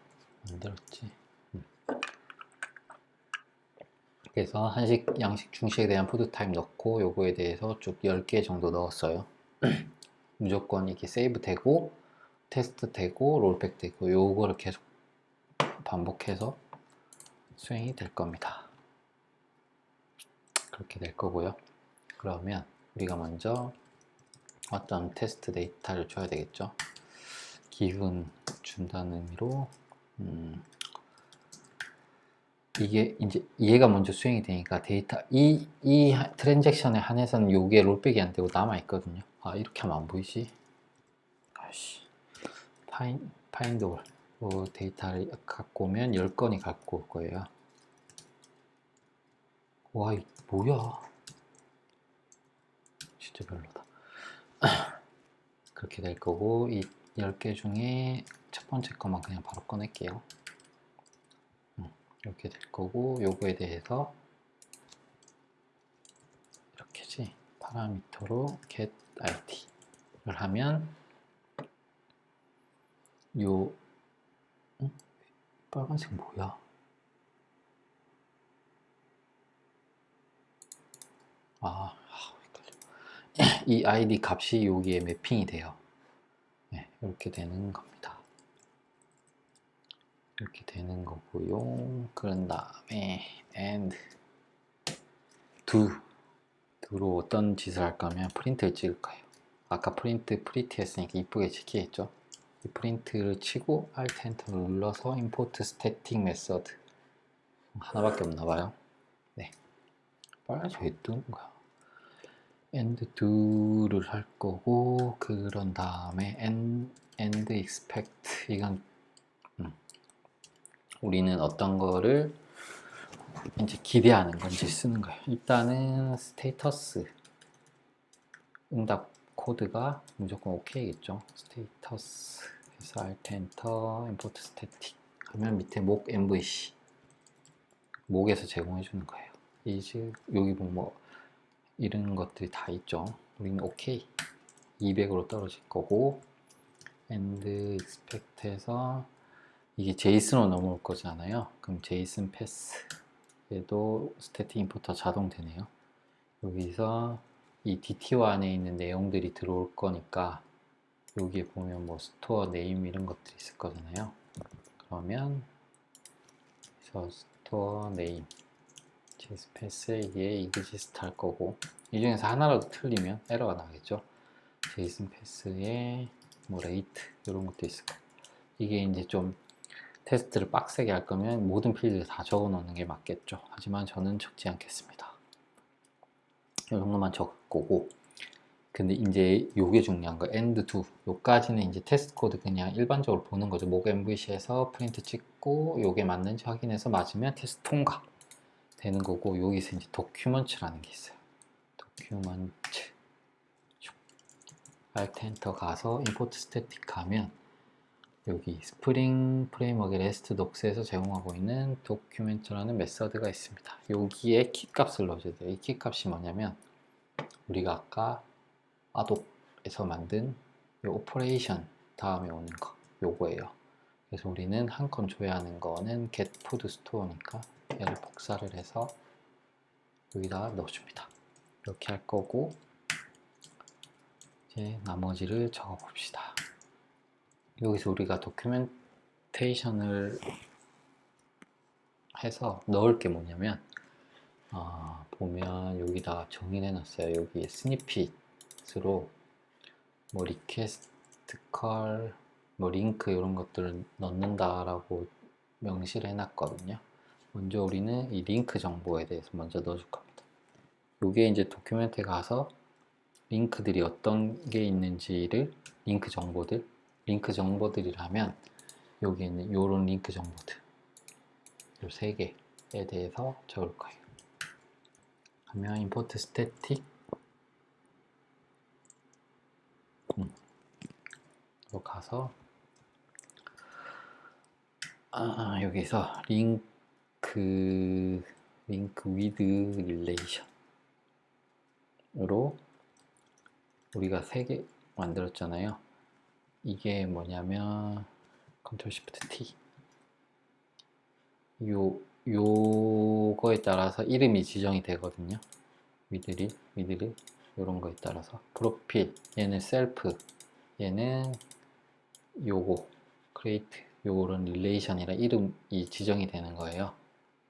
만들었지. 그래서 한식, 양식, 중식에 대한 푸드 타입 넣고, 요거에 대해서 쭉 10개 정도 넣었어요. 무조건 이게 세이브 되고 테스트 되고 롤백 되고, 요거를 계속 반복해서 수행이 될 겁니다. 그렇게 될 거고요. 그러면 우리가 먼저 어떤 테스트 데이터를 줘야 되겠죠. 기분 준다는 의미로 이게 이제 얘가 먼저 수행이 되니까 데이터 이 트랜잭션에 한해서는 요게 롤백이 안 되고 남아 있거든요. 이렇게 하면 안 보이지? 파인드 올 데이터를 갖고 오면 10건이 갖고 올 거예요. 와, 이 뭐야? 진짜 별로다. 그렇게 될 거고, 이 10개 중에 첫 번째 거만 그냥 바로 꺼낼게요. 이렇게 될 거고, 요거에 대해서 이렇게지, 파라미터로 get id를 하면 빨간색 뭐야? 헷갈려. 이 아이디 값이 여기에 매핑이 돼요. 네, 이렇게 되는 겁니다. 이렇게 되는 거고요. 그런 다음에 and do로 어떤 짓을 할까 하면 프린트를 찍을 거예요. 아까 프린트 프리티 했으니까 이쁘게 찍히겠죠. 이 프린트를 치고 Alt Enter 눌러서 import static method 하나밖에 없나 봐요. 네, 빨간색 왜 뜨는 거야? and do를 할 거고, 그런 다음에 and expect, 이건 우리는 어떤 거를 이제 기대하는 건지 쓰는 거예요. 일단은 스테이터스 응답 코드가 무조건 OK겠죠. 스테이터스 해서 Alt Enter import static 하면 밑에 목 MVC 목에서 제공해 주는 거예요. 이제 여기 보면 뭐 이런 것들이 다 있죠. 우리는 OK 200으로 떨어질 거고, and expect 해서 이게 제이슨으로 넘어올 거잖아요. 그럼 제이슨 패스 얘도 스태틱 임포터 자동 되네요. 여기서 이 DTO 안에 있는 내용들이 들어올 거니까 여기에 보면 뭐 스토어 네임 이런 것들이 있을 거잖아요. 그러면 스토어 네임 제이슨 패스에 EXIST 할 거고, 이 중에서 하나라도 틀리면 에러가 나겠죠. 제이슨 패스에 뭐 레이트 이런 것도 있을 거고, 이게 이제 좀 테스트를 빡세게 할 거면 모든 필드를 다 적어 놓는 게 맞겠죠. 하지만 저는 적지 않겠습니다. 이 정도만 적을 거고, 근데 이제 요게 중요한 거 end to 요까지는 이제 테스트 코드 그냥 일반적으로 보는 거죠. 목 MVC에서 프린트 찍고 요게 맞는지 확인해서 맞으면 테스트 통과 되는 거고, 여기서 이제 도큐먼트라는 게 있어요. 도큐먼트 Alt Enter 가서 import static 가면 여기 스프링 프레임워크의 레스트 독스에서 제공하고 있는 도큐멘트라는 메서드가 있습니다. 여기에 키 값을 넣어줘야 돼요. 이 키 값이 뭐냐면 우리가 아까 아독에서 만든 이 오퍼레이션 다음에 오는 거 요거예요. 그래서 우리는 한 건 줘야 하는 거는 get food store니까 얘를 복사를 해서 여기다가 넣어줍니다. 이렇게 할 거고, 이제 나머지를 적어 봅시다. 여기서 우리가 도큐멘테이션을 해서 넣을 게 뭐냐면, 보면 여기다가 정의해 놨어요. 여기 스니핏으로 뭐 리퀘스트 컬, 뭐 링크 이런 것들을 넣는다라고 명시를 해놨거든요. 먼저 우리는 이 링크 정보에 대해서 먼저 넣어줄 겁니다. 요게 이제 도큐멘트에 가서 링크들이 어떤 게 있는지를 링크 정보들이라면 여기 있는 요런 링크 정보들 요 세 개에 대해서 적을 거예요. 하면 import static 로 가서 여기서 링크 with relation으로 우리가 세 개 만들었잖아요. 이게 뭐냐면 Ctrl Shift T 요거에 따라서 이름이 지정이 되거든요. 미드릴 요런 거에 따라서 프로필 얘는 셀프, 얘는 요거 크리에이트 요런 릴레이션이라 이름이 지정이 되는 거예요.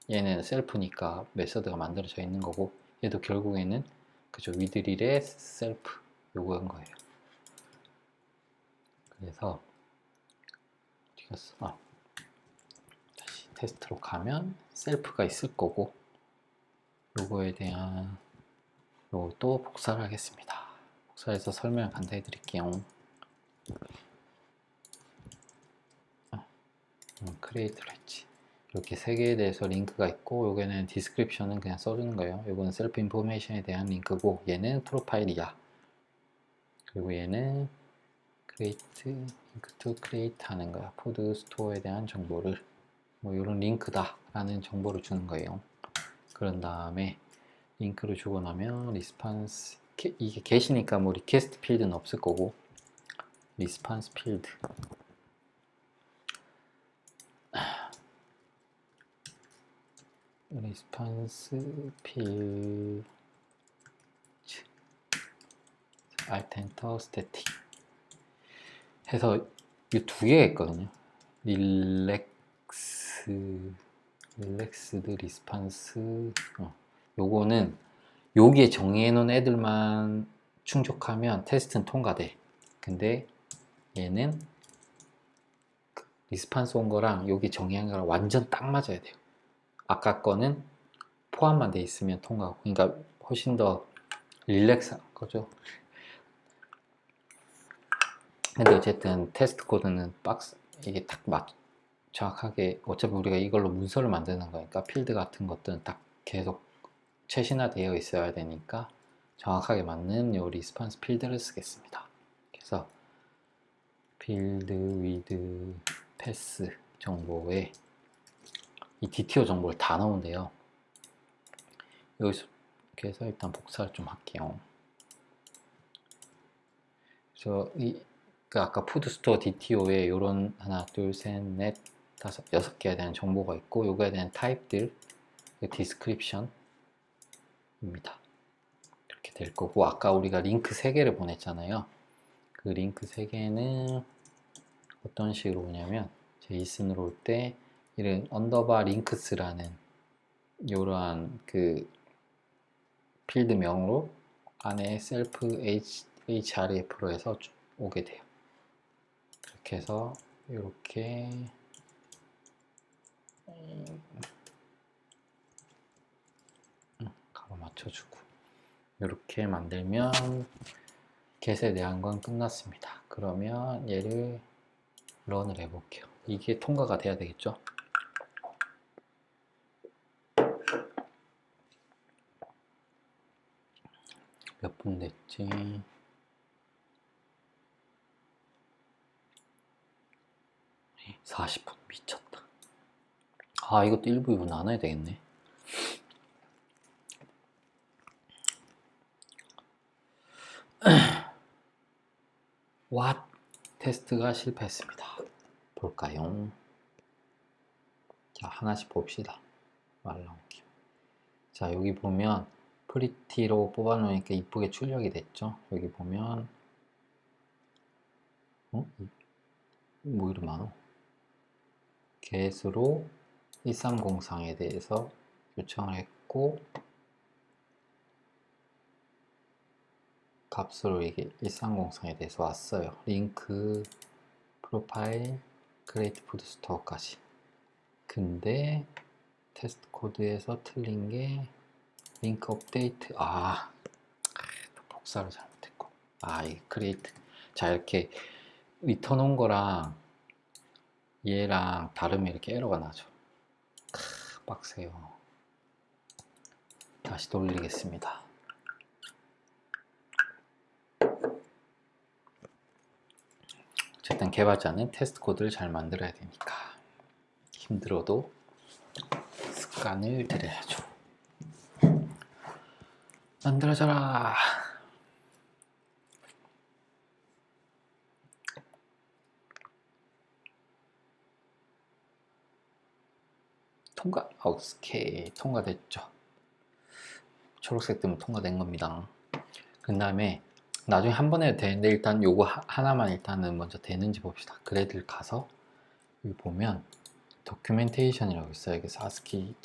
얘는 셀프니까 메서드가 만들어져 있는 거고, 얘도 결국에는 그죠 미드릴의 셀프 요거인 거예요. 그래서 어디 갔어? 다시 테스트로 가면 셀프가 있을 거고, 요거에 대한 요것도 복사를 하겠습니다. 복사해서 설명을 간단히 드릴게요. 크리에이트를 했지. 이렇게 세 개에 대해서 링크가 있고, 요게는 디스크립션은 그냥 써주는 거예요. 요거는 셀프 인포메이션에 대한 링크고, 얘는 프로파일이야. 그리고 얘는 create, link to create 하는 거야. 푸드 스토어에 대한 정보를 뭐 요런 링크다 라는 정보를 주는 거예요. 그런 다음에 링크를 주고 나면 리스판스, 이게 get이니까 뭐 리퀘스트 필드는 없을 거고, 리스판스 필드 리스폰스 필드 알트 엔터 스태틱 해서 이 두 개가 있거든요. 릴렉스드 리스폰스. 요거는 여기에 정의해 놓은 애들만 충족하면 테스트는 통과돼. 근데 얘는 리스폰스 온 거랑 여기 정의한 거랑 완전 딱 맞아야 돼요. 아까 거는 포함만 돼 있으면 통과하고, 그러니까 훨씬 더 릴렉스한 거죠. 근데 어쨌든 테스트 코드는 이게 딱 정확하게, 어차피 우리가 이걸로 문서를 만드는 거니까 필드 같은 것들은 딱 계속 최신화되어 있어야 되니까 정확하게 맞는 요 리스폰스 필드를 쓰겠습니다. 그래서 필드 위드 패스 정보에 이 DTO 정보를 다 넣은데요. 여기서 이렇게 해서 일단 복사를 좀 할게요. 그래서 그 아까 푸드스토어 DTO에 요런 하나, 둘, 셋, 넷, 다섯, 6개에 대한 정보가 있고, 요거에 대한 타입들, 디스크립션입니다. 이렇게 될 거고, 아까 우리가 링크 3개를 보냈잖아요. 그 링크 3개는 어떤 식으로 오냐면, 제이슨으로 올 때 이런 언더바 링크스라는 요러한 그 필드명으로 안에 셀프 href로 해서 오게 돼요. 이렇게 해서 이렇게 값을 맞춰주고 이렇게 만들면 get에 대한 건 끝났습니다. 그러면 얘를 런을 해볼게요. 이게 통과가 돼야 되겠죠? 몇 분 됐지? 40분. 미쳤다. 아, 이것도 1부 2부 나눠야 되겠네. What? 테스트가 실패했습니다. 볼까요? 자, 하나씩 봅시다. 말 나오기. 자, 여기 보면 프리티로 뽑아놓으니까 이쁘게 출력이 됐죠? 여기 보면 뭐 이리 많어? get으로 1303에 대해서 요청을 했고, 값으로 이게 1303에 대해서 왔어요. 링크, 프로파일, 크리에이트 푸드 스토어까지. 근데 테스트 코드에서 틀린 게 링크 업데이트. 복사를 잘못했고. 이 크리에이트. 자, 이렇게 리턴 온 거랑 얘랑 다르면 이렇게 에러가 나죠. 빡세요. 다시 돌리겠습니다. 어쨌든 개발자는 테스트 코드를 잘 만들어야 되니까 힘들어도 습관을 들여야죠. 만들어져라. 통과. 오케이, 통과됐죠. 초록색 뜨면 통과된 겁니다. 그 다음에 나중에 한 번에 해도 되는데 일단 요거 하나만 일단은 먼저 되는지 봅시다. 그래들 가서 여기 보면 도큐멘테이션이라고 있어요. 여기 사스키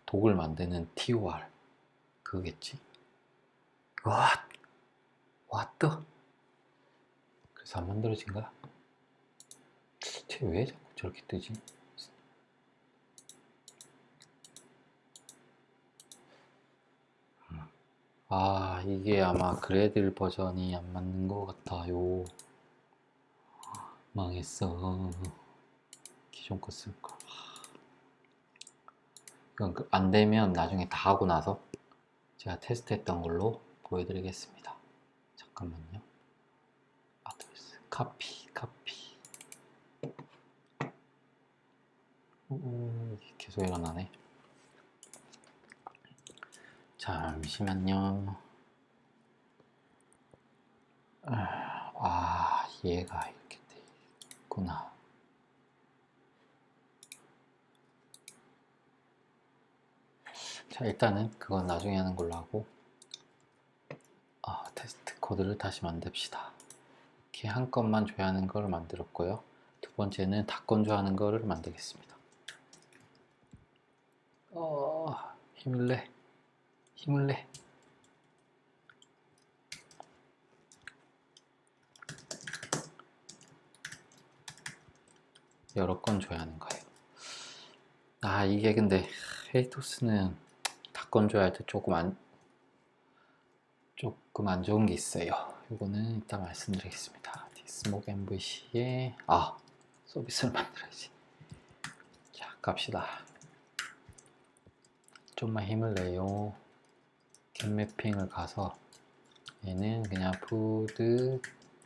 독을 만드는 TOR 그거겠지. What? 그래서 안 만들어진 거야? 쟤 왜 자꾸 저렇게 뜨지? 이게 아마 그래들 버전이 안 맞는 것 같아요. 망했어. 기존 거 쓸까? 이건 안 되면 나중에 다 하고 나서 제가 테스트했던 걸로 보여드리겠습니다. 잠깐만요. 아드레스 카피. 계속 일어나네. 잠시만요. 얘가 이렇게 돼 있구나. 자, 일단은 그건 나중에 하는 걸로 하고, 테스트 코드를 다시 만듭시다. 이렇게 한 건만 줘야 하는 걸 만들었고요. 두 번째는 닫건 줘야 하는 거를 만들겠습니다. 힘을 내, 힘을 내. 여러 건 줘야 하는 거예요. 이게 근데 헤이토스는 닫건 줘야 할 때 조금 안 좋은 게 있어요. 이거는 이따 말씀드리겠습니다. 디스목 MVC에 서비스를 만들어야지. 자, 갑시다. 좀만 힘을 내요. 겟 매핑을 가서 얘는 그냥 푸드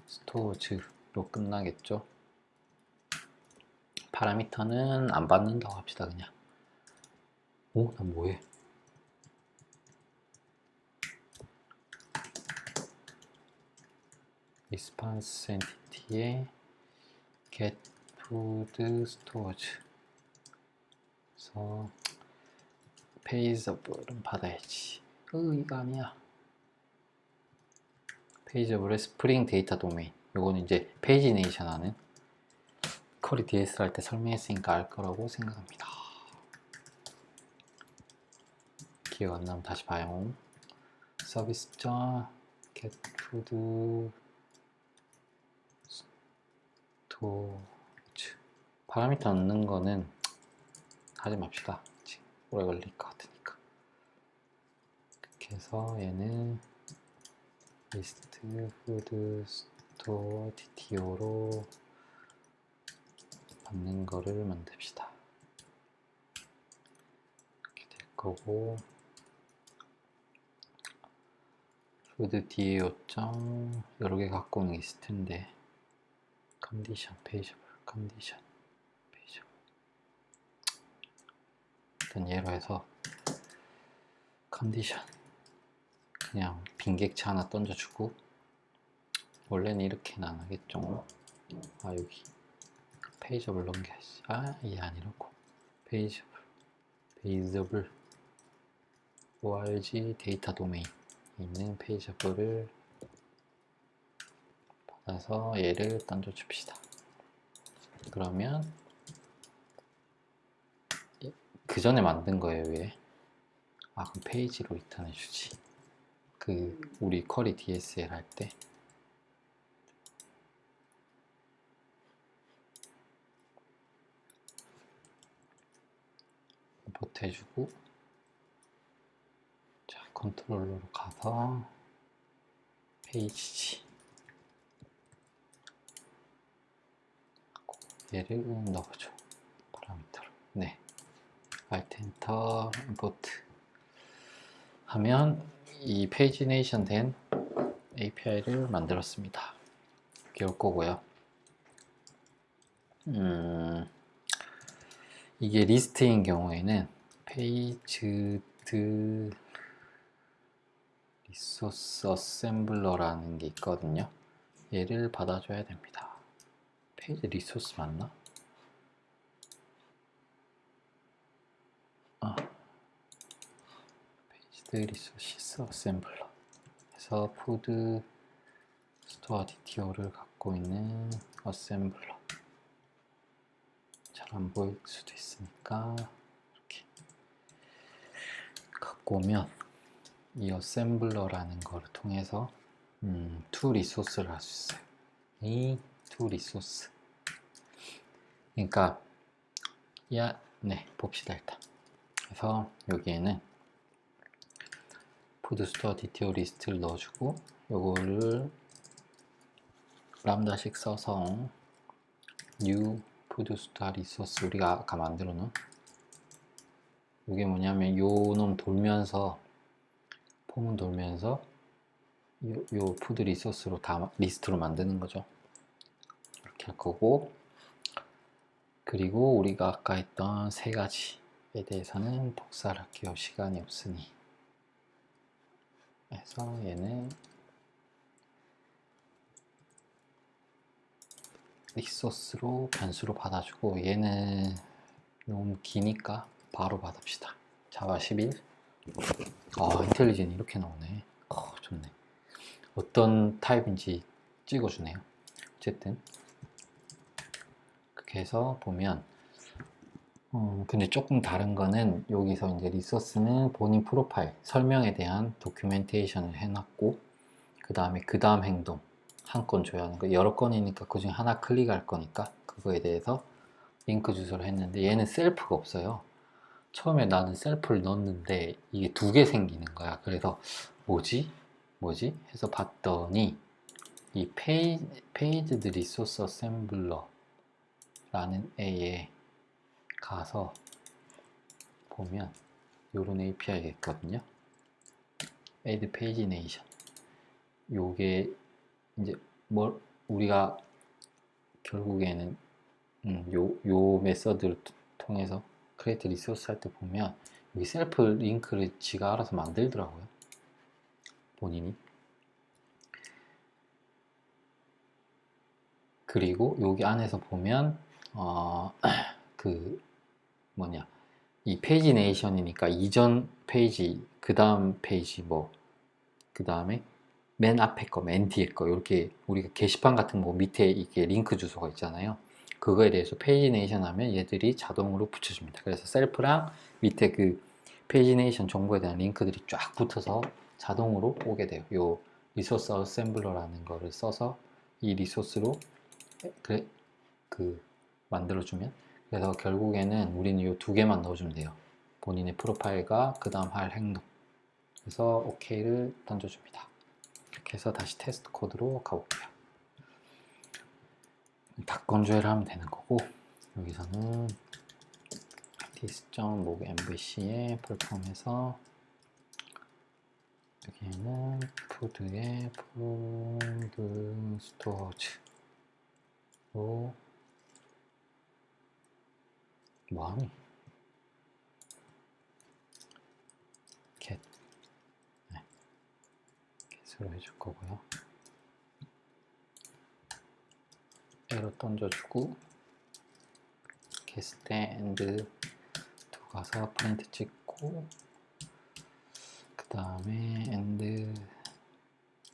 스토어즈로 끝나겠죠. 파라미터는 안 받는다고 합시다. 그냥 나 뭐해? 리스폰스 엔티티에 get food stores 그래서 페이저블은 받아야지. 이거 아니야. 페이저블의 스프링 데이터 도메인. 요거는 이제 페이지네이션 하는 쿼리 DS를 할 때 설명했으니까 알 거라고 생각합니다. 기억 안 나면 다시 봐요. 서비스 get food stores 파라미터 넣는 거는 하지 맙시다. 오래 걸릴 것 같으니까. 이렇게 해서 얘는 리스트 푸드 스토어 DTO로 받는 거를 만듭시다. 이렇게 될 거고, 푸드 DAO 여러 개 갖고 오는 게 있을 텐데, 컨디션 페이저블, 컨디션 페이저블. 일단 얘로 해서 컨디션 그냥 빈객체 하나 던져주고, 원래는 이렇게는 안 하겠죠. 여기 페이저블 넘겨야지. 이게 아니라고. 페이저블 org 데이터 도메인 있는 페이저블을 받아서 얘를 던져 줍시다. 그러면 그 전에 만든 거예요. 왜? 그럼 페이지로 리턴해 주지. 우리 쿼리 DSL 할 때 임포트 해주고, 자, 컨트롤러로 가서 페이지지. 얘를 넣어줘. 파라미터로. 네. Alt 엔터 임포트 하면 이 페이지네이션 된 API를 만들었습니다. 이렇게 올 거고요. 이게 리스트인 경우에는 페이지드 리소스 어셈블러라는 게 있거든요. 얘를 받아줘야 됩니다. 페이지 리소스 맞나? 페이지드 리소스 어셈블러 그래서 푸드 스토어 DTO를 갖고 있는 어셈블러. 잘 안 보일 수도 있으니까 이렇게 갖고 오면 이 어셈블러라는 거를 통해서 to 리소스를 할 수 있어요. 이 to 리소스. 그러니까 봅시다 일단. 그래서 여기에는 푸드 스토어 DTO 리스트를 넣어주고, 요거를 람다식 써서 new 푸드 스토어 리소스 우리가 아까 만들어 놓은 이게 뭐냐면 요 놈 돌면서 폼은 돌면서 요 푸드 리소스로 다 리스트로 만드는 거죠. 이렇게 할 거고, 그리고 우리가 아까 했던 세 가지에 대해서는 복사를 할게요. 시간이 없으니. 그래서 얘는 리소스로 변수로 받아주고, 얘는 너무 기니까 바로 받읍시다. 자바 11 인텔리전이 이렇게 나오네. 좋네. 어떤 타입인지 찍어주네요. 어쨌든 그렇게 해서 보면 근데 조금 다른 거는 여기서 이제 리소스는 본인 프로파일 설명에 대한 도큐멘테이션을 해놨고 그 다음에 그 다음 행동 한 건 줘야 하는 거 여러 건이니까 그 중에 하나 클릭할 거니까 그거에 대해서 링크 주소를 했는데 얘는 셀프가 없어요. 처음에 나는 셀프를 넣었는데 이게 두 개 생기는 거야. 그래서 뭐지? 뭐지? 해서 봤더니 이 페이지드 리소스 어셈블러라는 애에 가서 보면 요런 API가 있거든요. Add Pagination. 요게 이제 뭐 우리가 결국에는 요 메서드를 통해서 크리에이트 리소스 할 때 보면 여기 셀프 링크를 지가 알아서 만들더라고요. 본인이. 그리고 여기 안에서 보면 그 뭐냐 이 페이지네이션이니까 이전 페이지 그 다음 페이지 뭐 그 다음에 맨 앞에 거, 맨 뒤에 거 이렇게 우리가 게시판 같은 거 밑에 이게 링크 주소가 있잖아요. 그거에 대해서 페이지네이션 하면 얘들이 자동으로 붙여줍니다. 그래서 셀프랑 밑에 그 페이지네이션 정보에 대한 링크들이 쫙 붙어서 자동으로 오게 돼요. 요 리소스 어셈블러라는 거를 써서 이 리소스로 그래, 그 만들어주면 그래서 결국에는 우리는 요 두 개만 넣어주면 돼요. 본인의 프로파일과 그 다음 할 행동. 그래서 OK를 던져줍니다. 이렇게 해서 다시 테스트 코드로 가볼게요. 다 건조해를 하면 되는 거고 여기서는 this.log mbc에 풀폼해서 여기에는 푸드에 푸드 스토어즈로 뭐하니? 겟 네. 겟으로 해줄 거고요. 에러 던져주고 겟 때 엔드 두 가서 프린트 찍고 그 다음에 엔드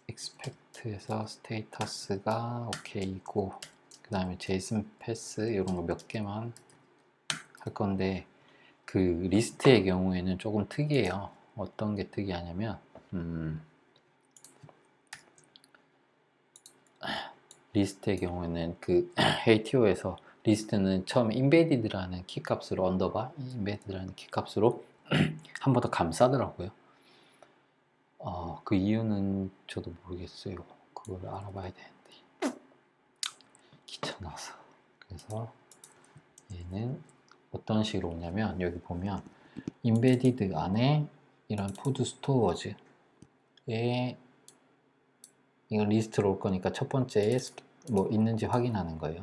expect에서 스테이터스가 OK이고 그 다음에 제이슨 패스 이런 거 몇 개만 할 건데 그 리스트의 경우에는 조금 특이해요. 어떤 게 특이하냐면 리스트의 경우에는 그 HTO에서 리스트는 처음에 embedded라는 키값으로 언더바 embedded라는 키값으로 한 번 더 감싸더라고요. 그 이유는 저도 모르겠어요. 그걸 알아봐야 되는데 귀찮아서. 그래서 얘는 어떤 식으로 오냐면 여기 보면 embedded 안에 이런 푸드 스토어즈에 이건 리스트로 올 거니까 첫 번째에 뭐 있는지 확인하는 거예요.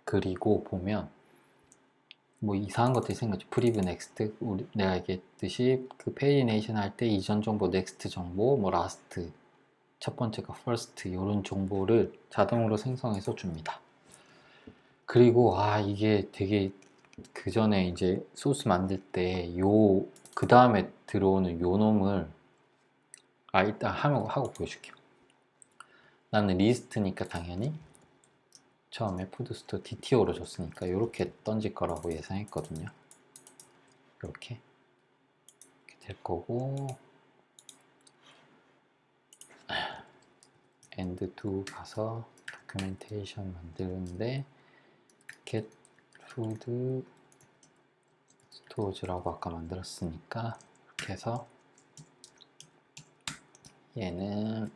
그리고 보면 뭐 이상한 것들이 생겼죠. 프리뷰 넥스트 내가 얘기했듯이 그 페이지네이션 할 때 이전 정보 넥스트 정보 뭐 라스트 첫 번째가 퍼스트 이런 정보를 자동으로 생성해서 줍니다. 그리고 이게 되게 그 전에 이제 소스 만들 때 그 다음에 들어오는 요 놈을 이따 하고 보여줄게요. 나는 리스트니까 당연히 처음에 푸드스토어 DTO로 줬으니까 이렇게 던질 거라고 예상했거든요. 이렇게 될 거고 end to 가서 도큐멘테이션 만드는데 get food stores라고 아까 만들었으니까 이렇게 해서 얘는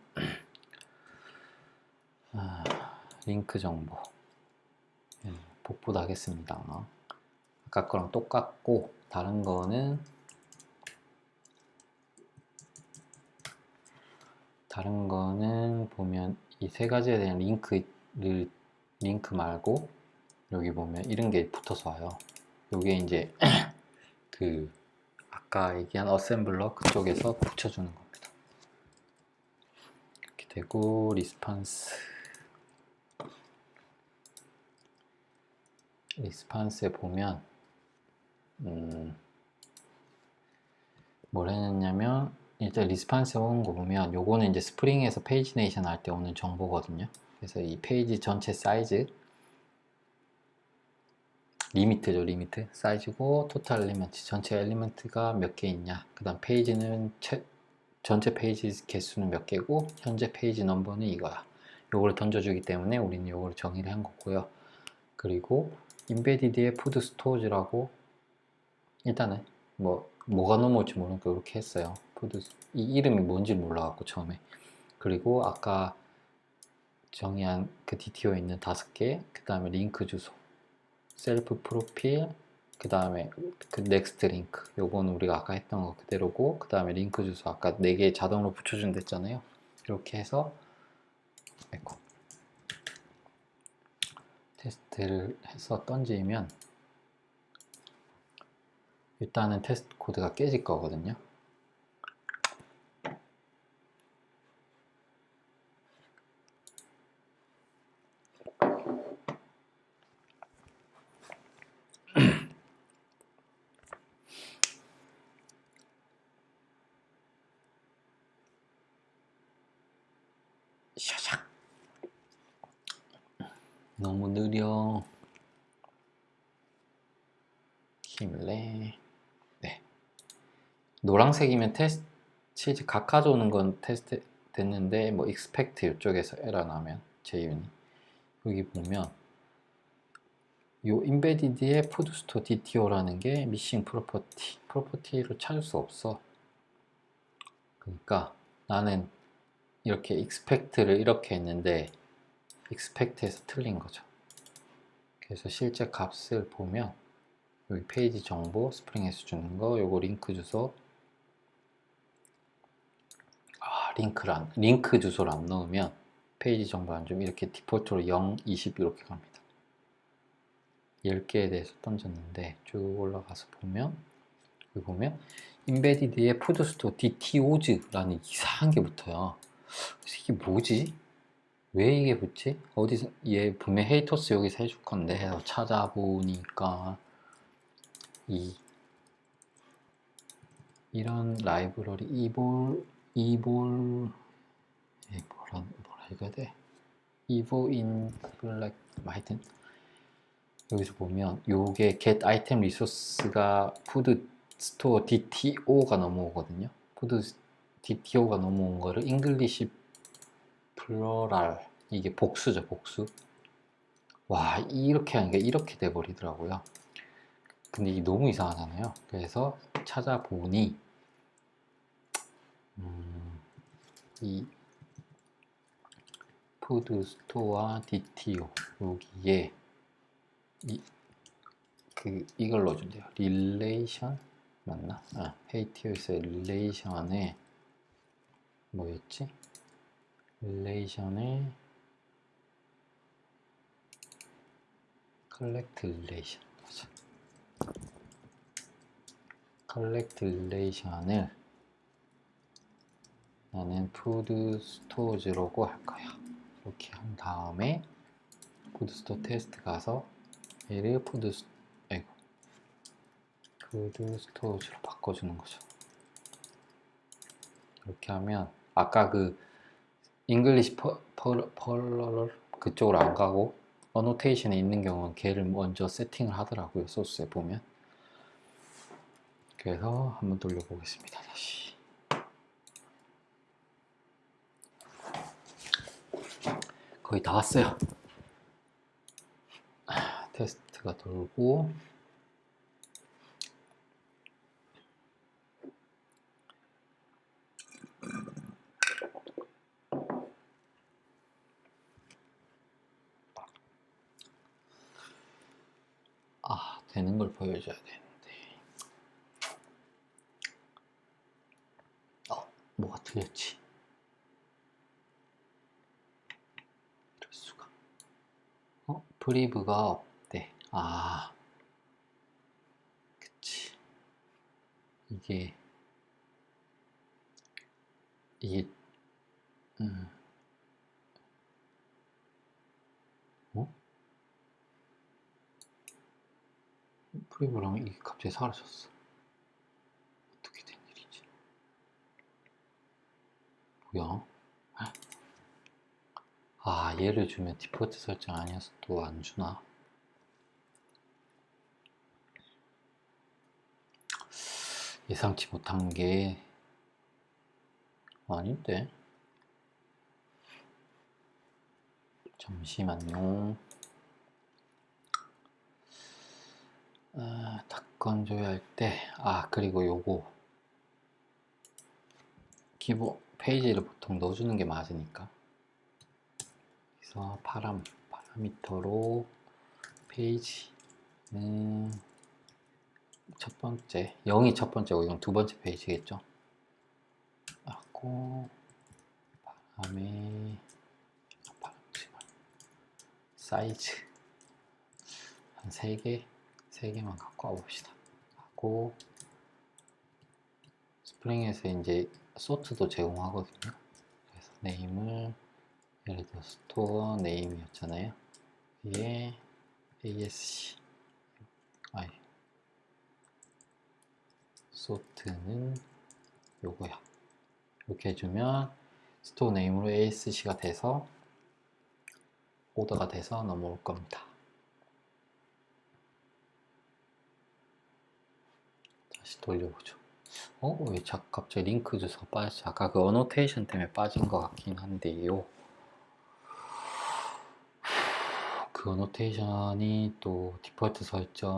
링크 정보 복붙 하겠습니다. 아까 거랑 똑같고 다른 거는 보면 이 세 가지에 대한 링크 말고 여기 보면 이런 게 붙어서 와요. 요게 이제 그 아까 얘기한 어셈블러 그쪽에서 붙여주는 겁니다. 이렇게 되고 리스판스에 보면 뭘 해놨냐면 일단 리스판스 오는 거 보면 요거는 이제 스프링에서 페이지네이션 할 때 오는 정보거든요. 그래서 이 페이지 전체 사이즈 리미트죠. 리미트 사이즈고 토탈 엘리먼트 전체 엘리먼트가 몇 개 있냐, 그 다음 페이지는 전체 페이지 개수는 몇 개고 현재 페이지 넘버는 이거야. 요걸 던져주기 때문에 우리는 요걸 정의를 한 거고요. 그리고 인베디드의 푸드 스토어즈라고 일단은 뭐가 넘어올지 모르니까 이렇게 했어요. 푸드 이 이름이 뭔지 몰라갖고 처음에. 그리고 아까 정의한 그 DTO 있는 5개, 그 다음에 링크 주소, 셀프 프로필, 그 다음에 그 넥스트 링크, 요거는 우리가 아까 했던 거 그대로고, 그 다음에 링크 주소 아까 4개 자동으로 붙여준다 했잖아요. 이렇게 해서 아이고, 테스트를 해서 던지면 일단은 테스트 코드가 깨질 거거든요. 샤샥. 너무 느려. 힘내. 네. 노란색이면 테스트 치즈 각 가져오는 건 테스트 됐는데 뭐 expect 이쪽에서 에러 나면 제이윤이 여기 보면 요 embedded의 푸드스토어 DTO라는 게 미싱 프로퍼티로 찾을 수 없어. 그러니까 나는 이렇게 expect를 이렇게 했는데 expect에서 틀린 거죠. 그래서 실제 값을 보면 여기 페이지 정보 스프링에서 주는 거, 요거 링크 주소, 링크 주소를 안 넣으면 페이지 정보 안 주면 이렇게 디폴트로 0, 20 이렇게 갑니다. 10개에 대해서 던졌는데 쭉 올라가서 보면 여기 보면 인베디드의 푸드스토어 DTO즈라는 이상한 게 붙어요. 그래서 이게 뭐지? 왜 이게 붙지? 어디서 얘 분명 헤이토스 여기서 해줄 건데 찾아보니까 이런 라이브러리 이볼 뭐라 읽어야 돼? 이보 인 블랙 하여튼 여기서 보면 요게 get item resource가 푸드 스토어 DTO가 넘어오거든요. 푸드 DTO가 넘어온 거를 잉글리시 플러럴 이게 복수죠, 복수. 와, 이렇게 하니까 이렇게 돼 버리더라고요. 근데 이게 너무 이상하잖아요. 그래서 찾아보니 이 푸드 스토어 DTO 여기에 이걸 넣어준대요. 릴레이션 맞나? 헤이티어에서 릴레이션에 뭐였지? 릴레이션에 컬렉트 릴레이션 맞아. 컬렉트 릴레이션을 나는 푸드 스토어즈라고 할 거야. 이렇게 한 다음에 푸드 스토어 테스트 가서 얘를 푸드 스토어즈로 바꿔주는 거죠. 이렇게 하면 아까 그 잉글리시 펄러럴 그쪽으로 안 가고 어노테이션에 있는 경우는 걔를 먼저 세팅을 하더라고요. 소스에 보면. 그래서 한번 돌려보겠습니다. 다시. 거의 다 왔어요. 테스트가 돌고 되는 걸 보여줘야 되는데 뭐가 틀렸지? 이럴 수가. 프리브가 없대. 그치. 이게 음, 프리브랑 이게 갑자기 사라졌어. 어떻게 된 일이지? 뭐야? 아, 얘를 주면 디폴트 설정 아니어서 또 안 주나? 예상치 못한 게 아닌데? 잠시만요. 닫건 조회할 때, 그리고 요거 기본 페이지를 보통 넣어주는 게 맞으니까. 그래서 파라미터로 페이지는 첫 번째, 0이 첫 번째고 이건 두 번째 페이지겠죠. 하고 바람의 사이즈 한 3개만 갖고 와봅시다. 하고 스프링에서 이제 소트도 제공하거든요. 그래서 네임을 예를 들어 스토어 네임이었잖아요. 위에 ASC 소트는 요거야. 이렇게 해주면 스토어 네임으로 ASC가 돼서 오더가 돼서 넘어올 겁니다. 다시 돌려보죠. 왜 갑자기 링크 주소가 빠졌지? 아까 그 어노테이션 때문에 빠진 것 같긴 한데요. 그 어노테이션이 또 디폴트 설정에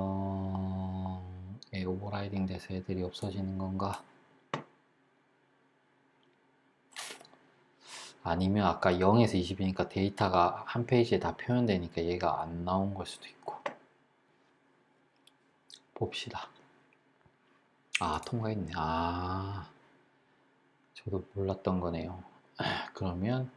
오버라이딩 돼서 애들이 없어지는 건가? 아니면 아까 0에서 20이니까 데이터가 한 페이지에 다 표현되니까 얘가 안 나온 걸 수도 있고. 봅시다. 통과했네. 저도 몰랐던 거네요. 그러면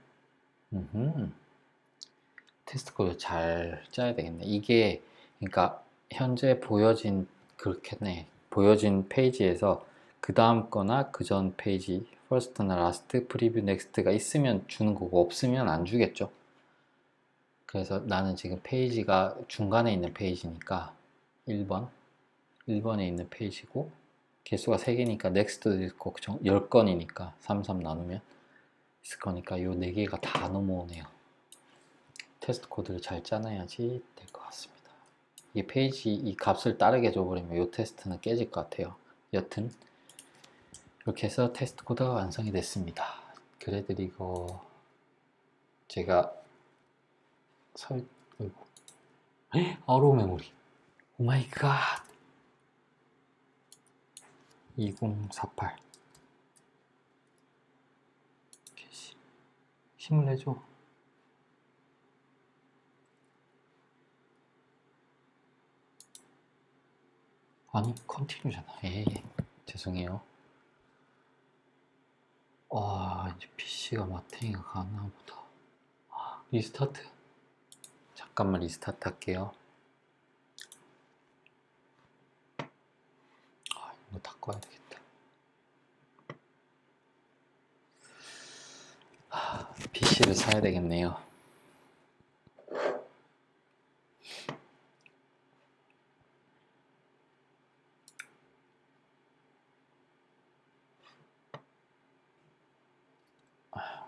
테스트 코드 잘 짜야 되겠네. 이게 그러니까 현재 보여진 그렇겠네. 보여진 페이지에서 그 다음 거나 그 전 페이지 퍼스트나 라스트, 프리뷰, 넥스트가 있으면 주는 거고 없으면 안 주겠죠. 그래서 나는 지금 페이지가 중간에 있는 페이지니까 1번에 있는 페이지고 개수가 3개니까 넥스트도 있고 10건이니까 33 나누면 있을 거니까 요 4개가 다 넘어오네요. 테스트 코드를 잘 짜놔야지 될 것 같습니다. 이 페이지 이 값을 다르게 줘버리면 이 테스트는 깨질 것 같아요. 여튼 이렇게 해서 테스트 코드가 완성이 됐습니다. 그래도 이거 제가 아우로 메모리 오마이갓 2048 힘을 내줘. 아니 컨티뉴잖아. 죄송해요. 이제 PC가 마탱이가 가나 보다. 리스타트. 잠깐만 리스타트 할게요. 이거 다 꺼야 되겠다. PC를 사야 되겠네요.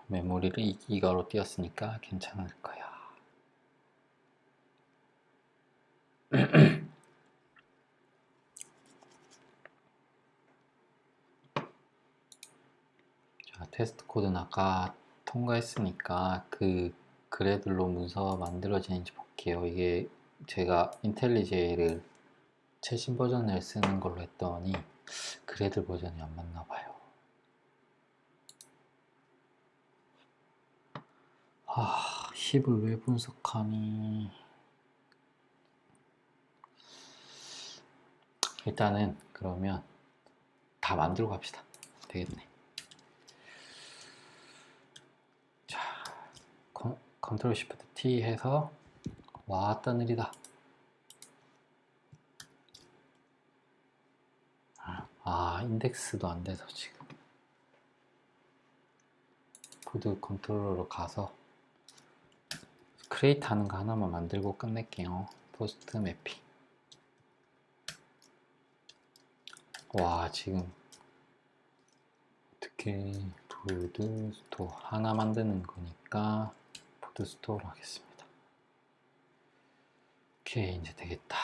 메모리를 2기가로 띄웠으니까 괜찮을 거야. 자, 테스트 코드는 아까 통과했으니까 그 그래들로 문서가 만들어지는지 볼게요. 이게 제가 인텔리제이를 최신 버전을 쓰는 걸로 했더니 그래들 버전이 안 맞나 봐요. 힙을 왜 분석하니? 일단은 그러면 다 만들고 갑시다. 되겠네. 자, 컨트롤 시프트 T 해서 왔다 느리다. 인덱스도 안 돼서 지금 푸드 컨트롤러로 가서 크리에이트 하는 거 하나만 만들고 끝낼게요. 포스트 매핑. 지금 어떻게 푸드 스토어 하나 만드는 거니까 푸드 스토어로 하겠습니다. 오케이, 이제 되겠다.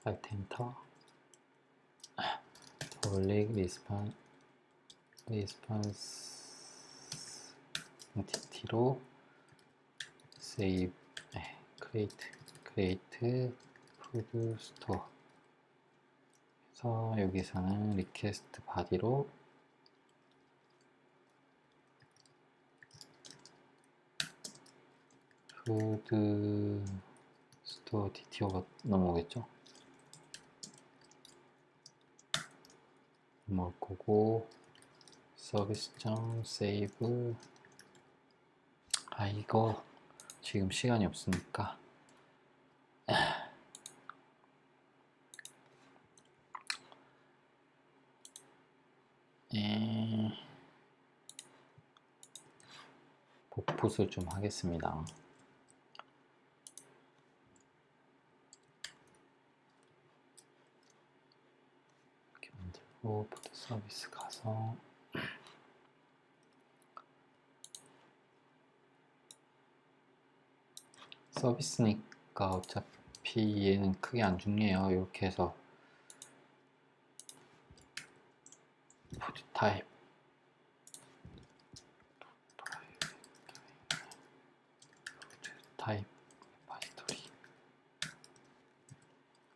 알트 엔터. public response entity로 save create food store. 그래서 여기서는 request body로 food store DTO가 넘어오겠죠? 넘어올 거고 service.save. 이거 지금 시간이 없으니까 복붙을 좀 하겠습니다. 이렇게 만들고 포드 서비스 가서 서비스니까 어차피 얘는 크게 안 중요해요. 이렇게 해서 푸드 타입 타입 레파지토리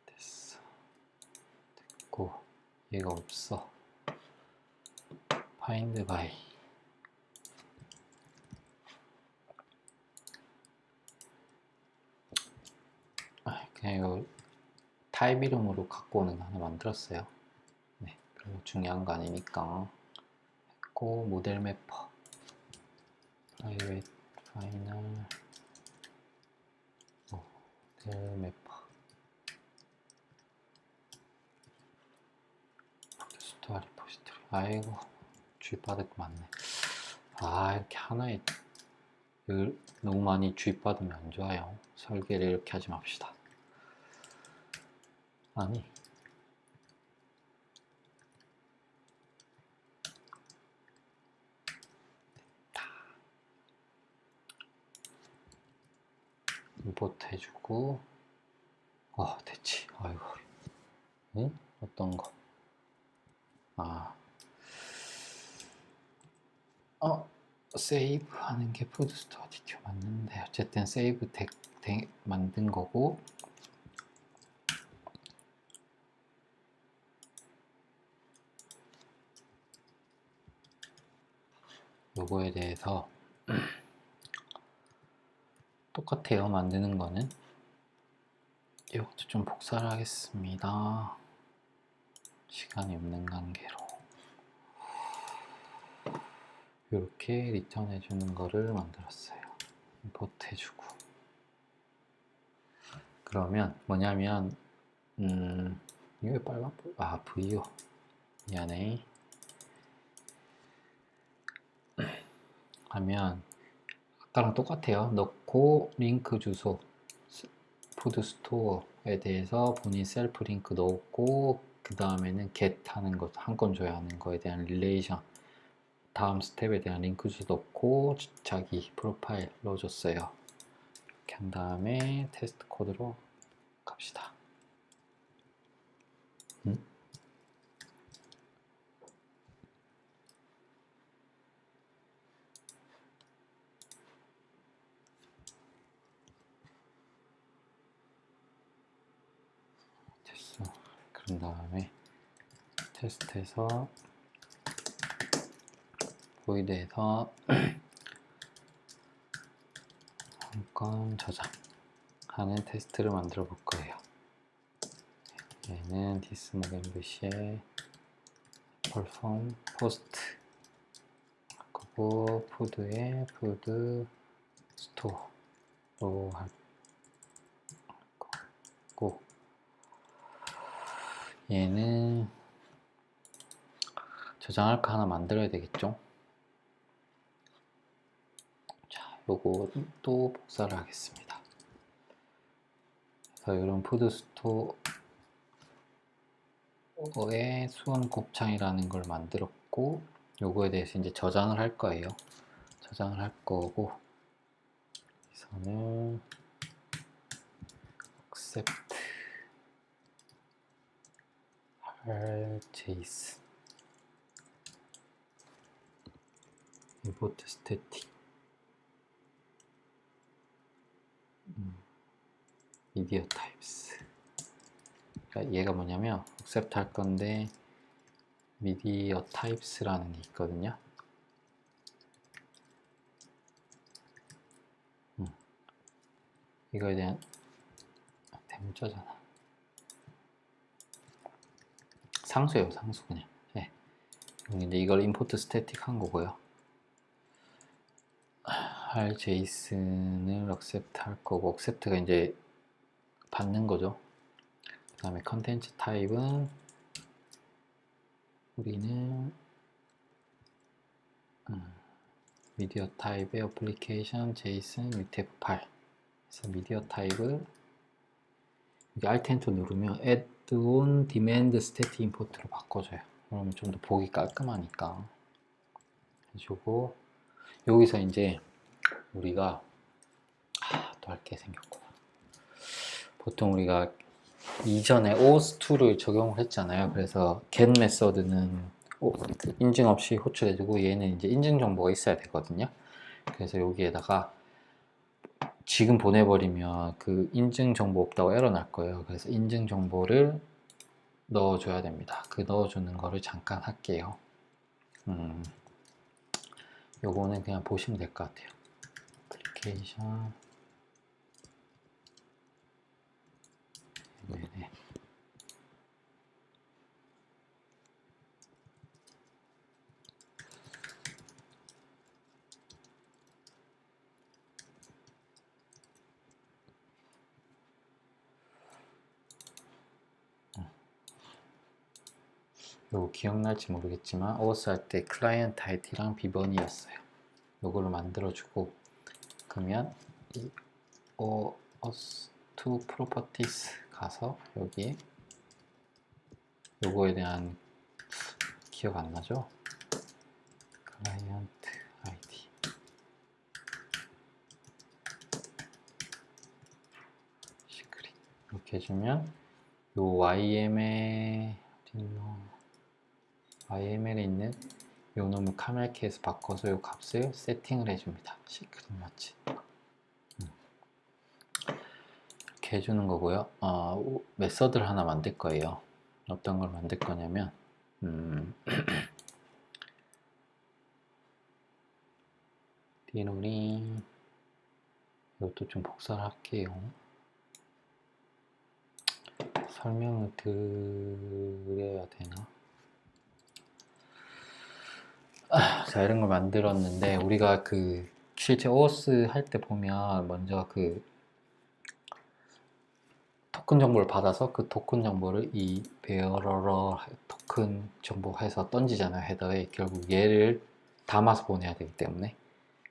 됐어. 됐고 얘가 없어. find by 그냥 이거 타입 이름으로 갖고 오는 거 하나 만들었어요. 네, 별로 중요한 거 아니니까 했고 모델 매퍼 private final 모델 매퍼 스토어 리포지토리. 아이고 주입받을 거 많네. 이렇게 하나에 너무 많이 주입받으면 안 좋아요. 설계를 이렇게 하지 맙시다. 아니 됐다. 임포트 해주고 됐지. 아이고 응? 어떤 거? 세이브 하는 게 푸드 스토어 DTO 맞는데 어쨌든 세이브 만든 거고 요거에 대해서 똑같아요. 만드는 거는 이것도 좀 복사를 하겠습니다. 시간이 없는 관계로 이렇게 리턴 해주는 거를 만들었어요. 임포트 해주고 그러면 뭐냐면 이게 빨간 VO 미안해 하면 아까랑 똑같아요. 넣고 링크 주소 푸드 스토어에 대해서 본인 셀프 링크 넣고 그 다음에는 get 하는 것 한 건 줘야 하는 거에 대한 릴레이션 다음 스텝에 대한 링크 주소 넣고 자기 프로파일 넣어줬어요. 이렇게 한 다음에 테스트 코드로 갑시다. 됐어. 그런 다음에 테스트해서 보이드에서 한 건 저장하는 테스트를 만들어 볼 거예요. 얘는 디스모겐브시에 perform post 그리고 푸드에 푸드 스토어로 할 거고 얘는 저장할 거 하나 만들어야 되겠죠. 자, 요거 또 복사를 하겠습니다. 그래서 이런 푸드 스토어 의 수원 곱창이라는 걸 만들었고, 요거에 대해서 이제 저장을 할 거예요. 저장을 할 거고, 여기서는 accept JSON import static media types. 그러니까 얘가 뭐냐면 accept 할 건데 media types라는 게 있거든요. 이거에 대한 대문자잖아. 상수예요, 상수 그냥. 네. 이제 이걸 import static 한 거고요. 할 JSON을 accept 할 거고, accept가 이제 받는 거죠. 그 다음에 컨텐츠 타입은 우리는 미디어 타입의 어플리케이션 JSON UTF-8. 그래서 미디어 타입을 여기 Alt 누르면 add on demand static import로 바꿔줘요. 그러면 좀 더 보기 깔끔하니까 해주고, 여기서 이제 우리가 또 할 게 생겼구나. 보통 우리가 이전에 OAuth2를 적용을 했잖아요. 그래서 get 메서드는 인증 없이 호출해주고, 얘는 이제 인증 정보가 있어야 되거든요. 그래서 여기에다가 지금 보내버리면 그 인증 정보 없다고 에러 날 거예요. 그래서 인증 정보를 넣어줘야 됩니다. 그 넣어주는 거를 잠깐 할게요. 요거는 그냥 보시면 될 것 같아요. 애플리케이션 네네. 요거 기억날지 모르겠지만 OAuth 할 때 클라이언트 ID랑 비번이었어요. 요거를 만들어주고, 그러면 이 OAuth2 properties 가서 여기에 요거에 대한 기억 안 나죠? 클라이언트 ID 시크릿 이렇게 해주면 요 YML에 있는 요 놈을 카멜키에서 바꿔서 요 값을 세팅을 해줍니다. 시크릿 마치 이렇게 해주는 거고요. 메서드를 하나 만들 거예요. 어떤 걸 만들 거냐면 디노링 이것도 좀 복사를 할게요. 설명을 드려야 되나? 자, 이런 걸 만들었는데, 우리가 그 실제 OAuth 할 때 보면 먼저 그 토큰 정보를 받아서 그 토큰 정보를 이 bearer 토큰 정보 해서 던지잖아요. 헤더에. 결국 얘를 담아서 보내야 되기 때문에,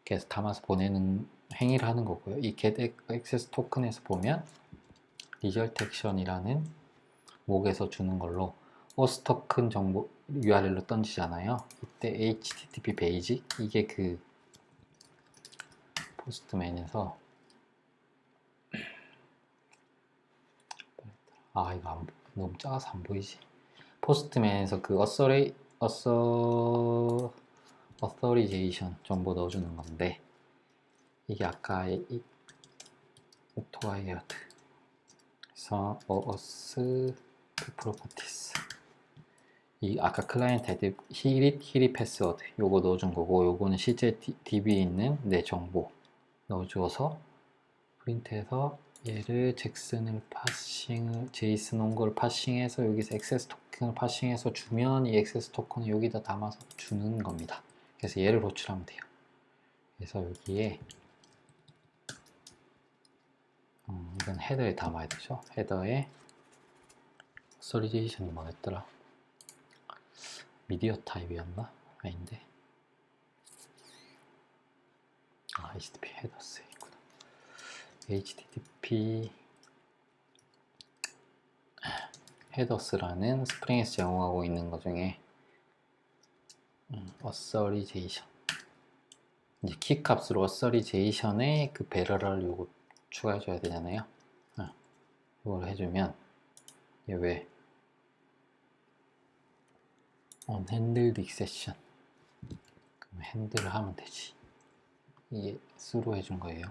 그래서 담아서 보내는 행위를 하는 거고요. 이 get access 토큰에서 보면 result action이라는 목에서 주는 걸로 OAuth 토큰 정보 URL로 던지잖아요. 이때 HTTP 베이직, 이게 그 포스트맨에서 이거 너무 작아서 안 보이지. 포스트맨에서 그 어서리제이션 정보 넣어주는 건데, 이게 아까 이 오토와이어드 그래서 OAuth 프로퍼티스, 이 아까 클라이언트 아이디 히릿 패스워드 요거 넣어준 거고, 요거는 실제 DB에 있는 내 정보 넣어주어서 프린트해서 얘를 잭슨을 제이슨 온 걸 파싱해서 여기서 액세스 토큰을 파싱해서 주면 이 액세스 토큰을 여기다 담아서 주는 겁니다. 그래서 얘를 호출하면 돼요. 그래서 여기에 이건 헤더에 담아야 되죠. 헤더에 어서리제이션이 뭐였더라? 미디어 타입이었나? 아닌데. HTTP 헤더스에 있구나. HTTP 헤더스라는 스프링에서 제공하고 있는 것 중에 어서리제이션, 이제 키 값으로 어서리제이션에 그 배럴을 요거 추가해 줘야 되잖아요. 이걸 해주면 이게 왜 unhandled exception, 그럼 핸들을 하면 되지. 이게 수로 해준 거예요.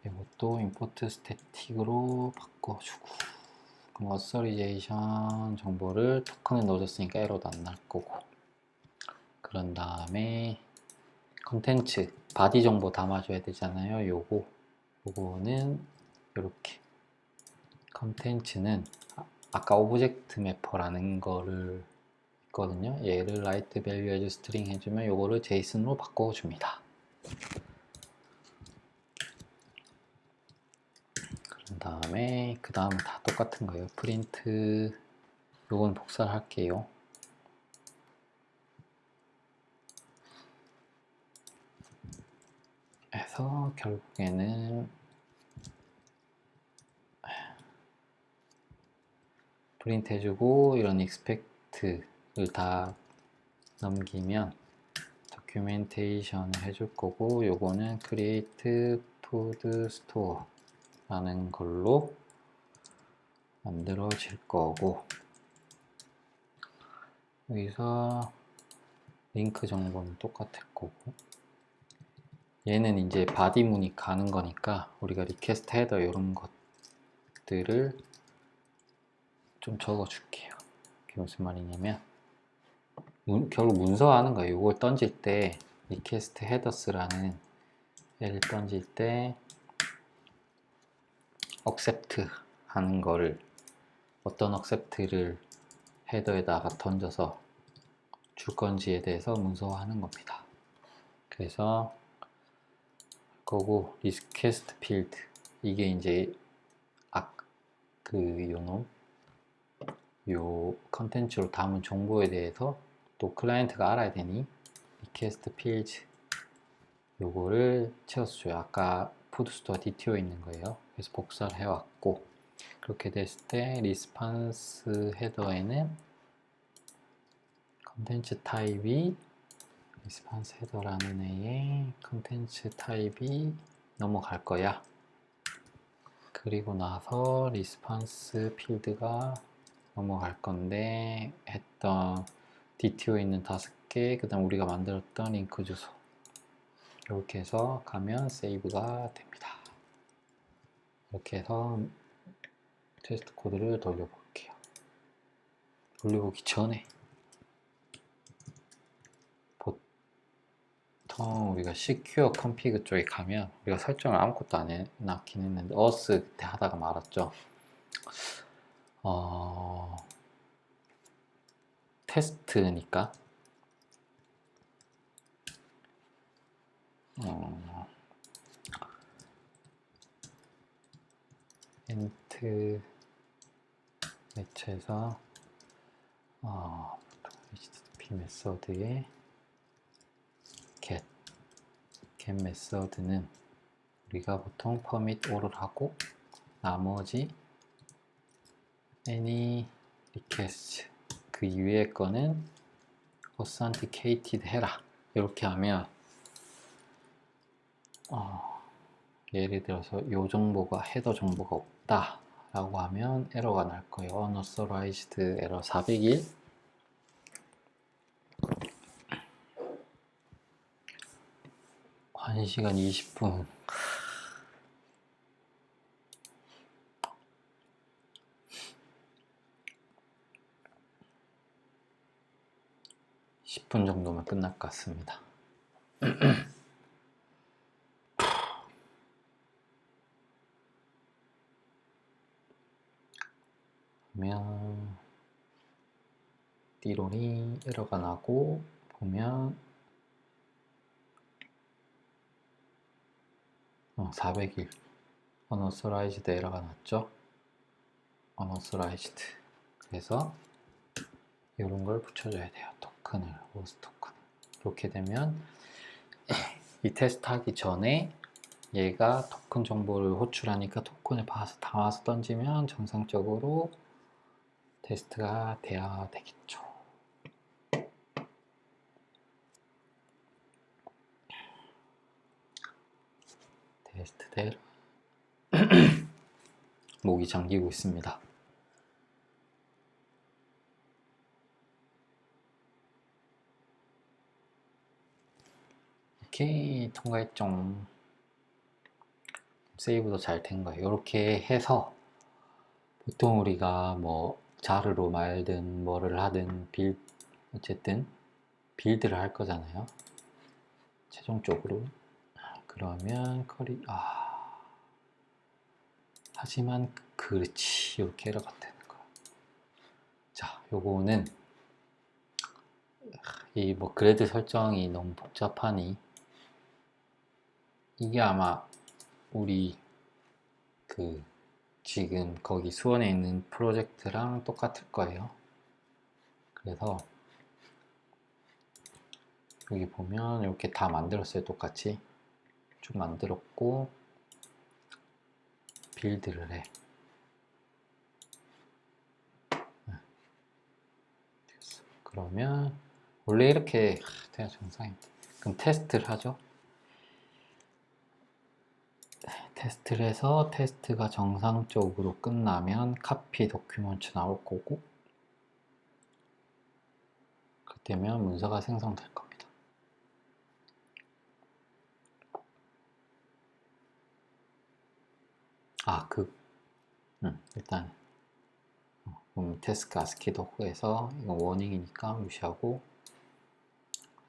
이것도 import static으로 바꿔주고, 그럼 어서리제이션 정보를 토큰에 넣어줬으니까 에러도 안 날 거고, 그런 다음에 컨텐츠 바디 정보 담아줘야 되잖아요. 요거는 이렇게 컨텐츠는 아까 오브젝트 매퍼라는 거를 있거든요. 얘를 write value as string 해주면 요거를 JSON으로 바꿔줍니다. 그런 다음에 그 다음은 다 똑같은 거예요. 프린트, 요건 복사를 할게요. 해서 결국에는 프린트 해주고 이런 expect를 다 넘기면 도큐멘테이션을 해줄 거고, 요거는 create food store 라는 걸로 만들어질 거고, 여기서 링크 정보는 똑같을 거고, 얘는 이제 바디 문이 가는 거니까 우리가 리퀘스트 헤더 이런 것들을 좀 적어 줄게요. 그게 무슨 말이냐면 결국 문서화하는 거예요. 이걸 던질 때 리퀘스트 헤더스라는 얘를 던질 때 accept 하는 거를, 어떤 accept를 헤더에다가 던져서 줄 건지에 대해서 문서화하는 겁니다. 그래서 거고, request field, 이게 이제 요 컨텐츠로 담은 정보에 대해서 또 클라이언트가 알아야 되니 request fields 요거를 채워줘요. 아까 푸드스토어 DTO 있는 거예요. 그래서 복사를 해왔고, 그렇게 됐을 때 리스판스 헤더에는 컨텐츠 타입이, 리스판스 헤더라는 애에 컨텐츠 타입이 넘어갈 거야. 그리고 나서 리스판스 필드가 넘어갈 건데, 했던 DTO 있는 5개, 그 다음 우리가 만들었던 링크 주소, 이렇게 해서 가면 세이브가 됩니다. 이렇게 해서 테스트 코드를 돌려볼게요. 돌려보기 전에 보통 우리가 secure config 쪽에 가면, 우리가 설정을 아무것도 안 해놨긴 했는데 us 그때 하다가 말았죠. 테스트니까 int 매체에서 HTTP 메서드에 get 메서드는 우리가 보통 permit all을 하고, 나머지 any request 그 이외의 거는 authenticated 해라, 이렇게 하면 예를 들어서 요 정보가 헤더 정보가 없다 라고 하면 에러가 날 거예요. unauthorized 에러 401. 1시간 20분. (10분) 정도면 끝날 것 같습니다. 그러면 띠론이 에러가 나고, 보면 401 unauthorized 에러가 났죠. unauthorized. 그래서 이런 걸 붙여줘야 돼요. 토큰을, 호스트 토큰. 이렇게 되면 이 테스트 하기 전에 얘가 토큰 정보를 호출하니까 토큰을 봐서 담아서 던지면 정상적으로 테스트가 돼야 되겠죠. 테스트대로 목이 잠기고 있습니다. 오케이, 통과했죠. 세이브도 잘 된 거예요. 이렇게 해서 보통 우리가 뭐 자르로 말든 뭐를 하든 어쨌든 빌드를 할 거잖아요. 최종적으로. 그러면 하지만 그렇지, 이렇게 에러가 되는 거야. 자, 요거는 이 뭐 그래드 설정이 너무 복잡하니 이게 아마 우리 그 지금 거기 수원에 있는 프로젝트랑 똑같을 거예요. 그래서 여기 보면 이렇게 다 만들었어요. 똑같이 쭉 만들었고 빌드를 해. 그러면 원래 이렇게 돼야 정상인데, 그럼 테스트를 하죠. 테스트를 해서 테스트가 정상적으로 끝나면 카피 도큐먼트 나올 거고, 그때면 문서가 생성될 겁니다. 일단 테스크 아스키 도구에서 이거 워닝이니까 무시하고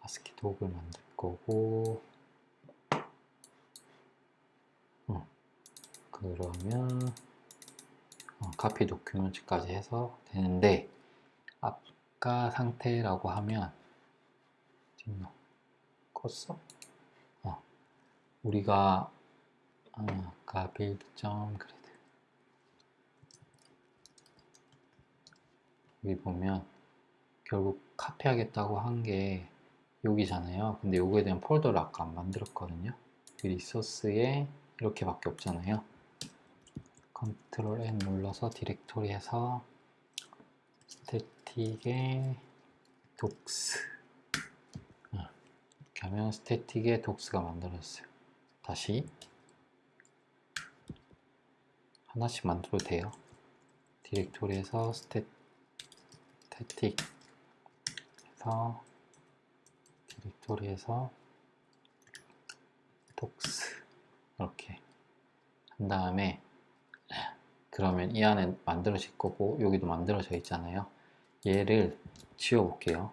아스키 도구를 만들 거고, 그러면 카피 도큐먼트까지 해서 되는데, 아까 상태라고 하면 껐어? 우리가 아까 빌드.그래드 여기 보면 결국 카피하겠다고 한 게 여기잖아요. 근데 요거에 대한 폴더를 아까 안 만들었거든요. 그 리소스에 이렇게밖에 없잖아요. 컨트롤 N 눌러서 디렉토리에서 스태틱에 독스 이렇게 하면 스태틱에 독스가 만들어졌어요. 다시 하나씩 만들어도 돼요. 디렉토리에서 스태틱 해서 디렉토리에서 독스 이렇게 한 다음에, 그러면 이 안에 만들어질 거고 여기도 만들어져 있잖아요. 얘를 지워 볼게요.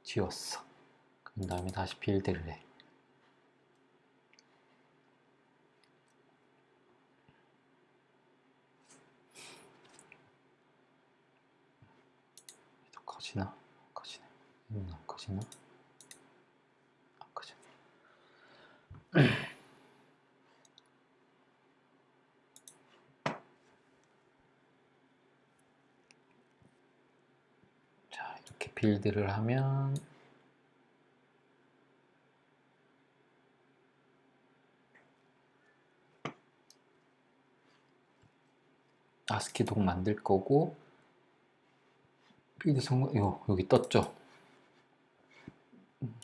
지웠어. 그 다음에 다시 빌드를 해. 커지나? 커지네. 안 커지나? 안 커지네. 자, 이렇게 빌드를 하면 아스키 독 만들 거고, 빌드 성공, 여기 떴죠?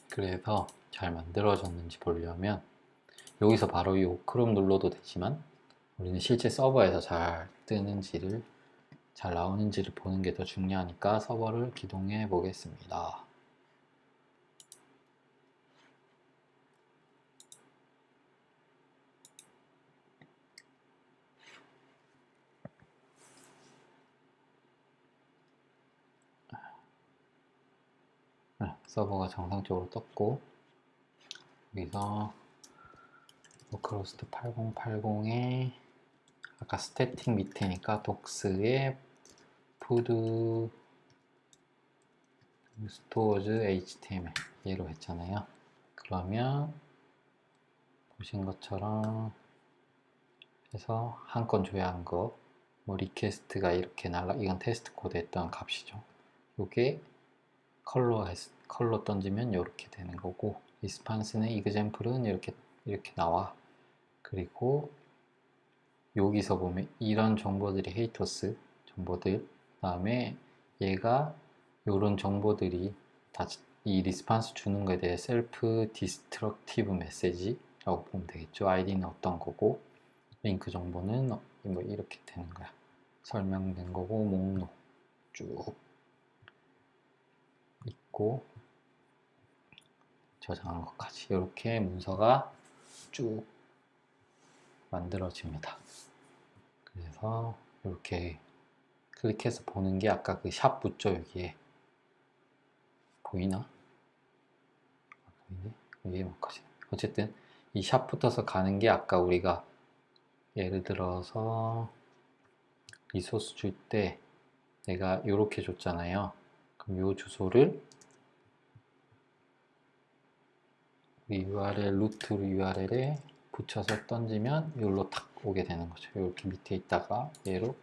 그래서 잘 만들어졌는지 보려면 여기서 바로 이 크롬 눌러도 되지만, 우리는 실제 서버에서 잘 뜨는지를, 잘 나오는지를 보는 게 더 중요하니까 서버를 기동해 보겠습니다. 서버가 정상적으로 떴고, 여기서 워크로스트 8080에 아까 스태틱 밑에니까 독스에 푸드 스토어즈 HTML 얘로 했잖아요. 그러면 보신 것처럼 해서 한 건 조회한 거, 뭐 리퀘스트가 이렇게 이건 테스트 코드 했던 값이죠. 요게 컬러 던지면 이렇게 되는 거고, 리스판스는 이그젬플은 이렇게 나와. 그리고 여기서 보면 이런 정보들이 헤이터스 정보들, 그다음에 얘가 이런 정보들이 다 이 리스판스 주는 거에 대해 셀프 디스트럭티브 메시지라고 보면 되겠죠. 아이디는 어떤 거고 링크 정보는 뭐 이렇게 되는 거야. 설명된 거고 목록 쭉 있고 저장한 것까지 이렇게 문서가 쭉 만들어집니다. 그래서 이렇게 클릭해서 보는 게 아까 그 샵 붙죠. 여기에 보이나? 보이네? 이게 뭐 커지. 어쨌든 이 샵 붙어서 가는 게 아까 우리가 예를 들어서 리소스 줄 때 내가 이렇게 줬잖아요. 그럼 이 주소를 URL 루트 URL에 붙여서 던지면 여기로 탁 오게 되는 거죠. 이렇게 밑에 있다가 얘로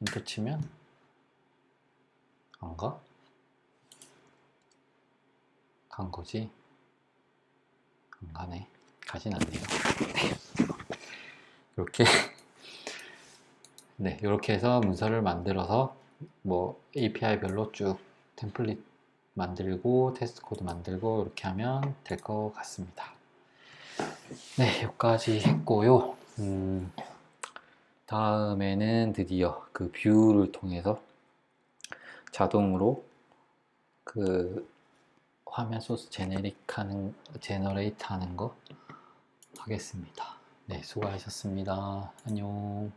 엔터 치면 안 가? 간 거지? 안 가네. 가진 않네요. 이렇게 네, 이렇게 해서 문서를 만들어서 뭐 API별로 쭉 템플릿 만들고 테스트 코드 만들고 이렇게 하면 될 것 같습니다. 네, 여기까지 했고요. 다음에는 드디어 그 뷰를 통해서 자동으로 그 화면 소스 제너레이트 하는 거 하겠습니다. 네, 수고하셨습니다. 안녕.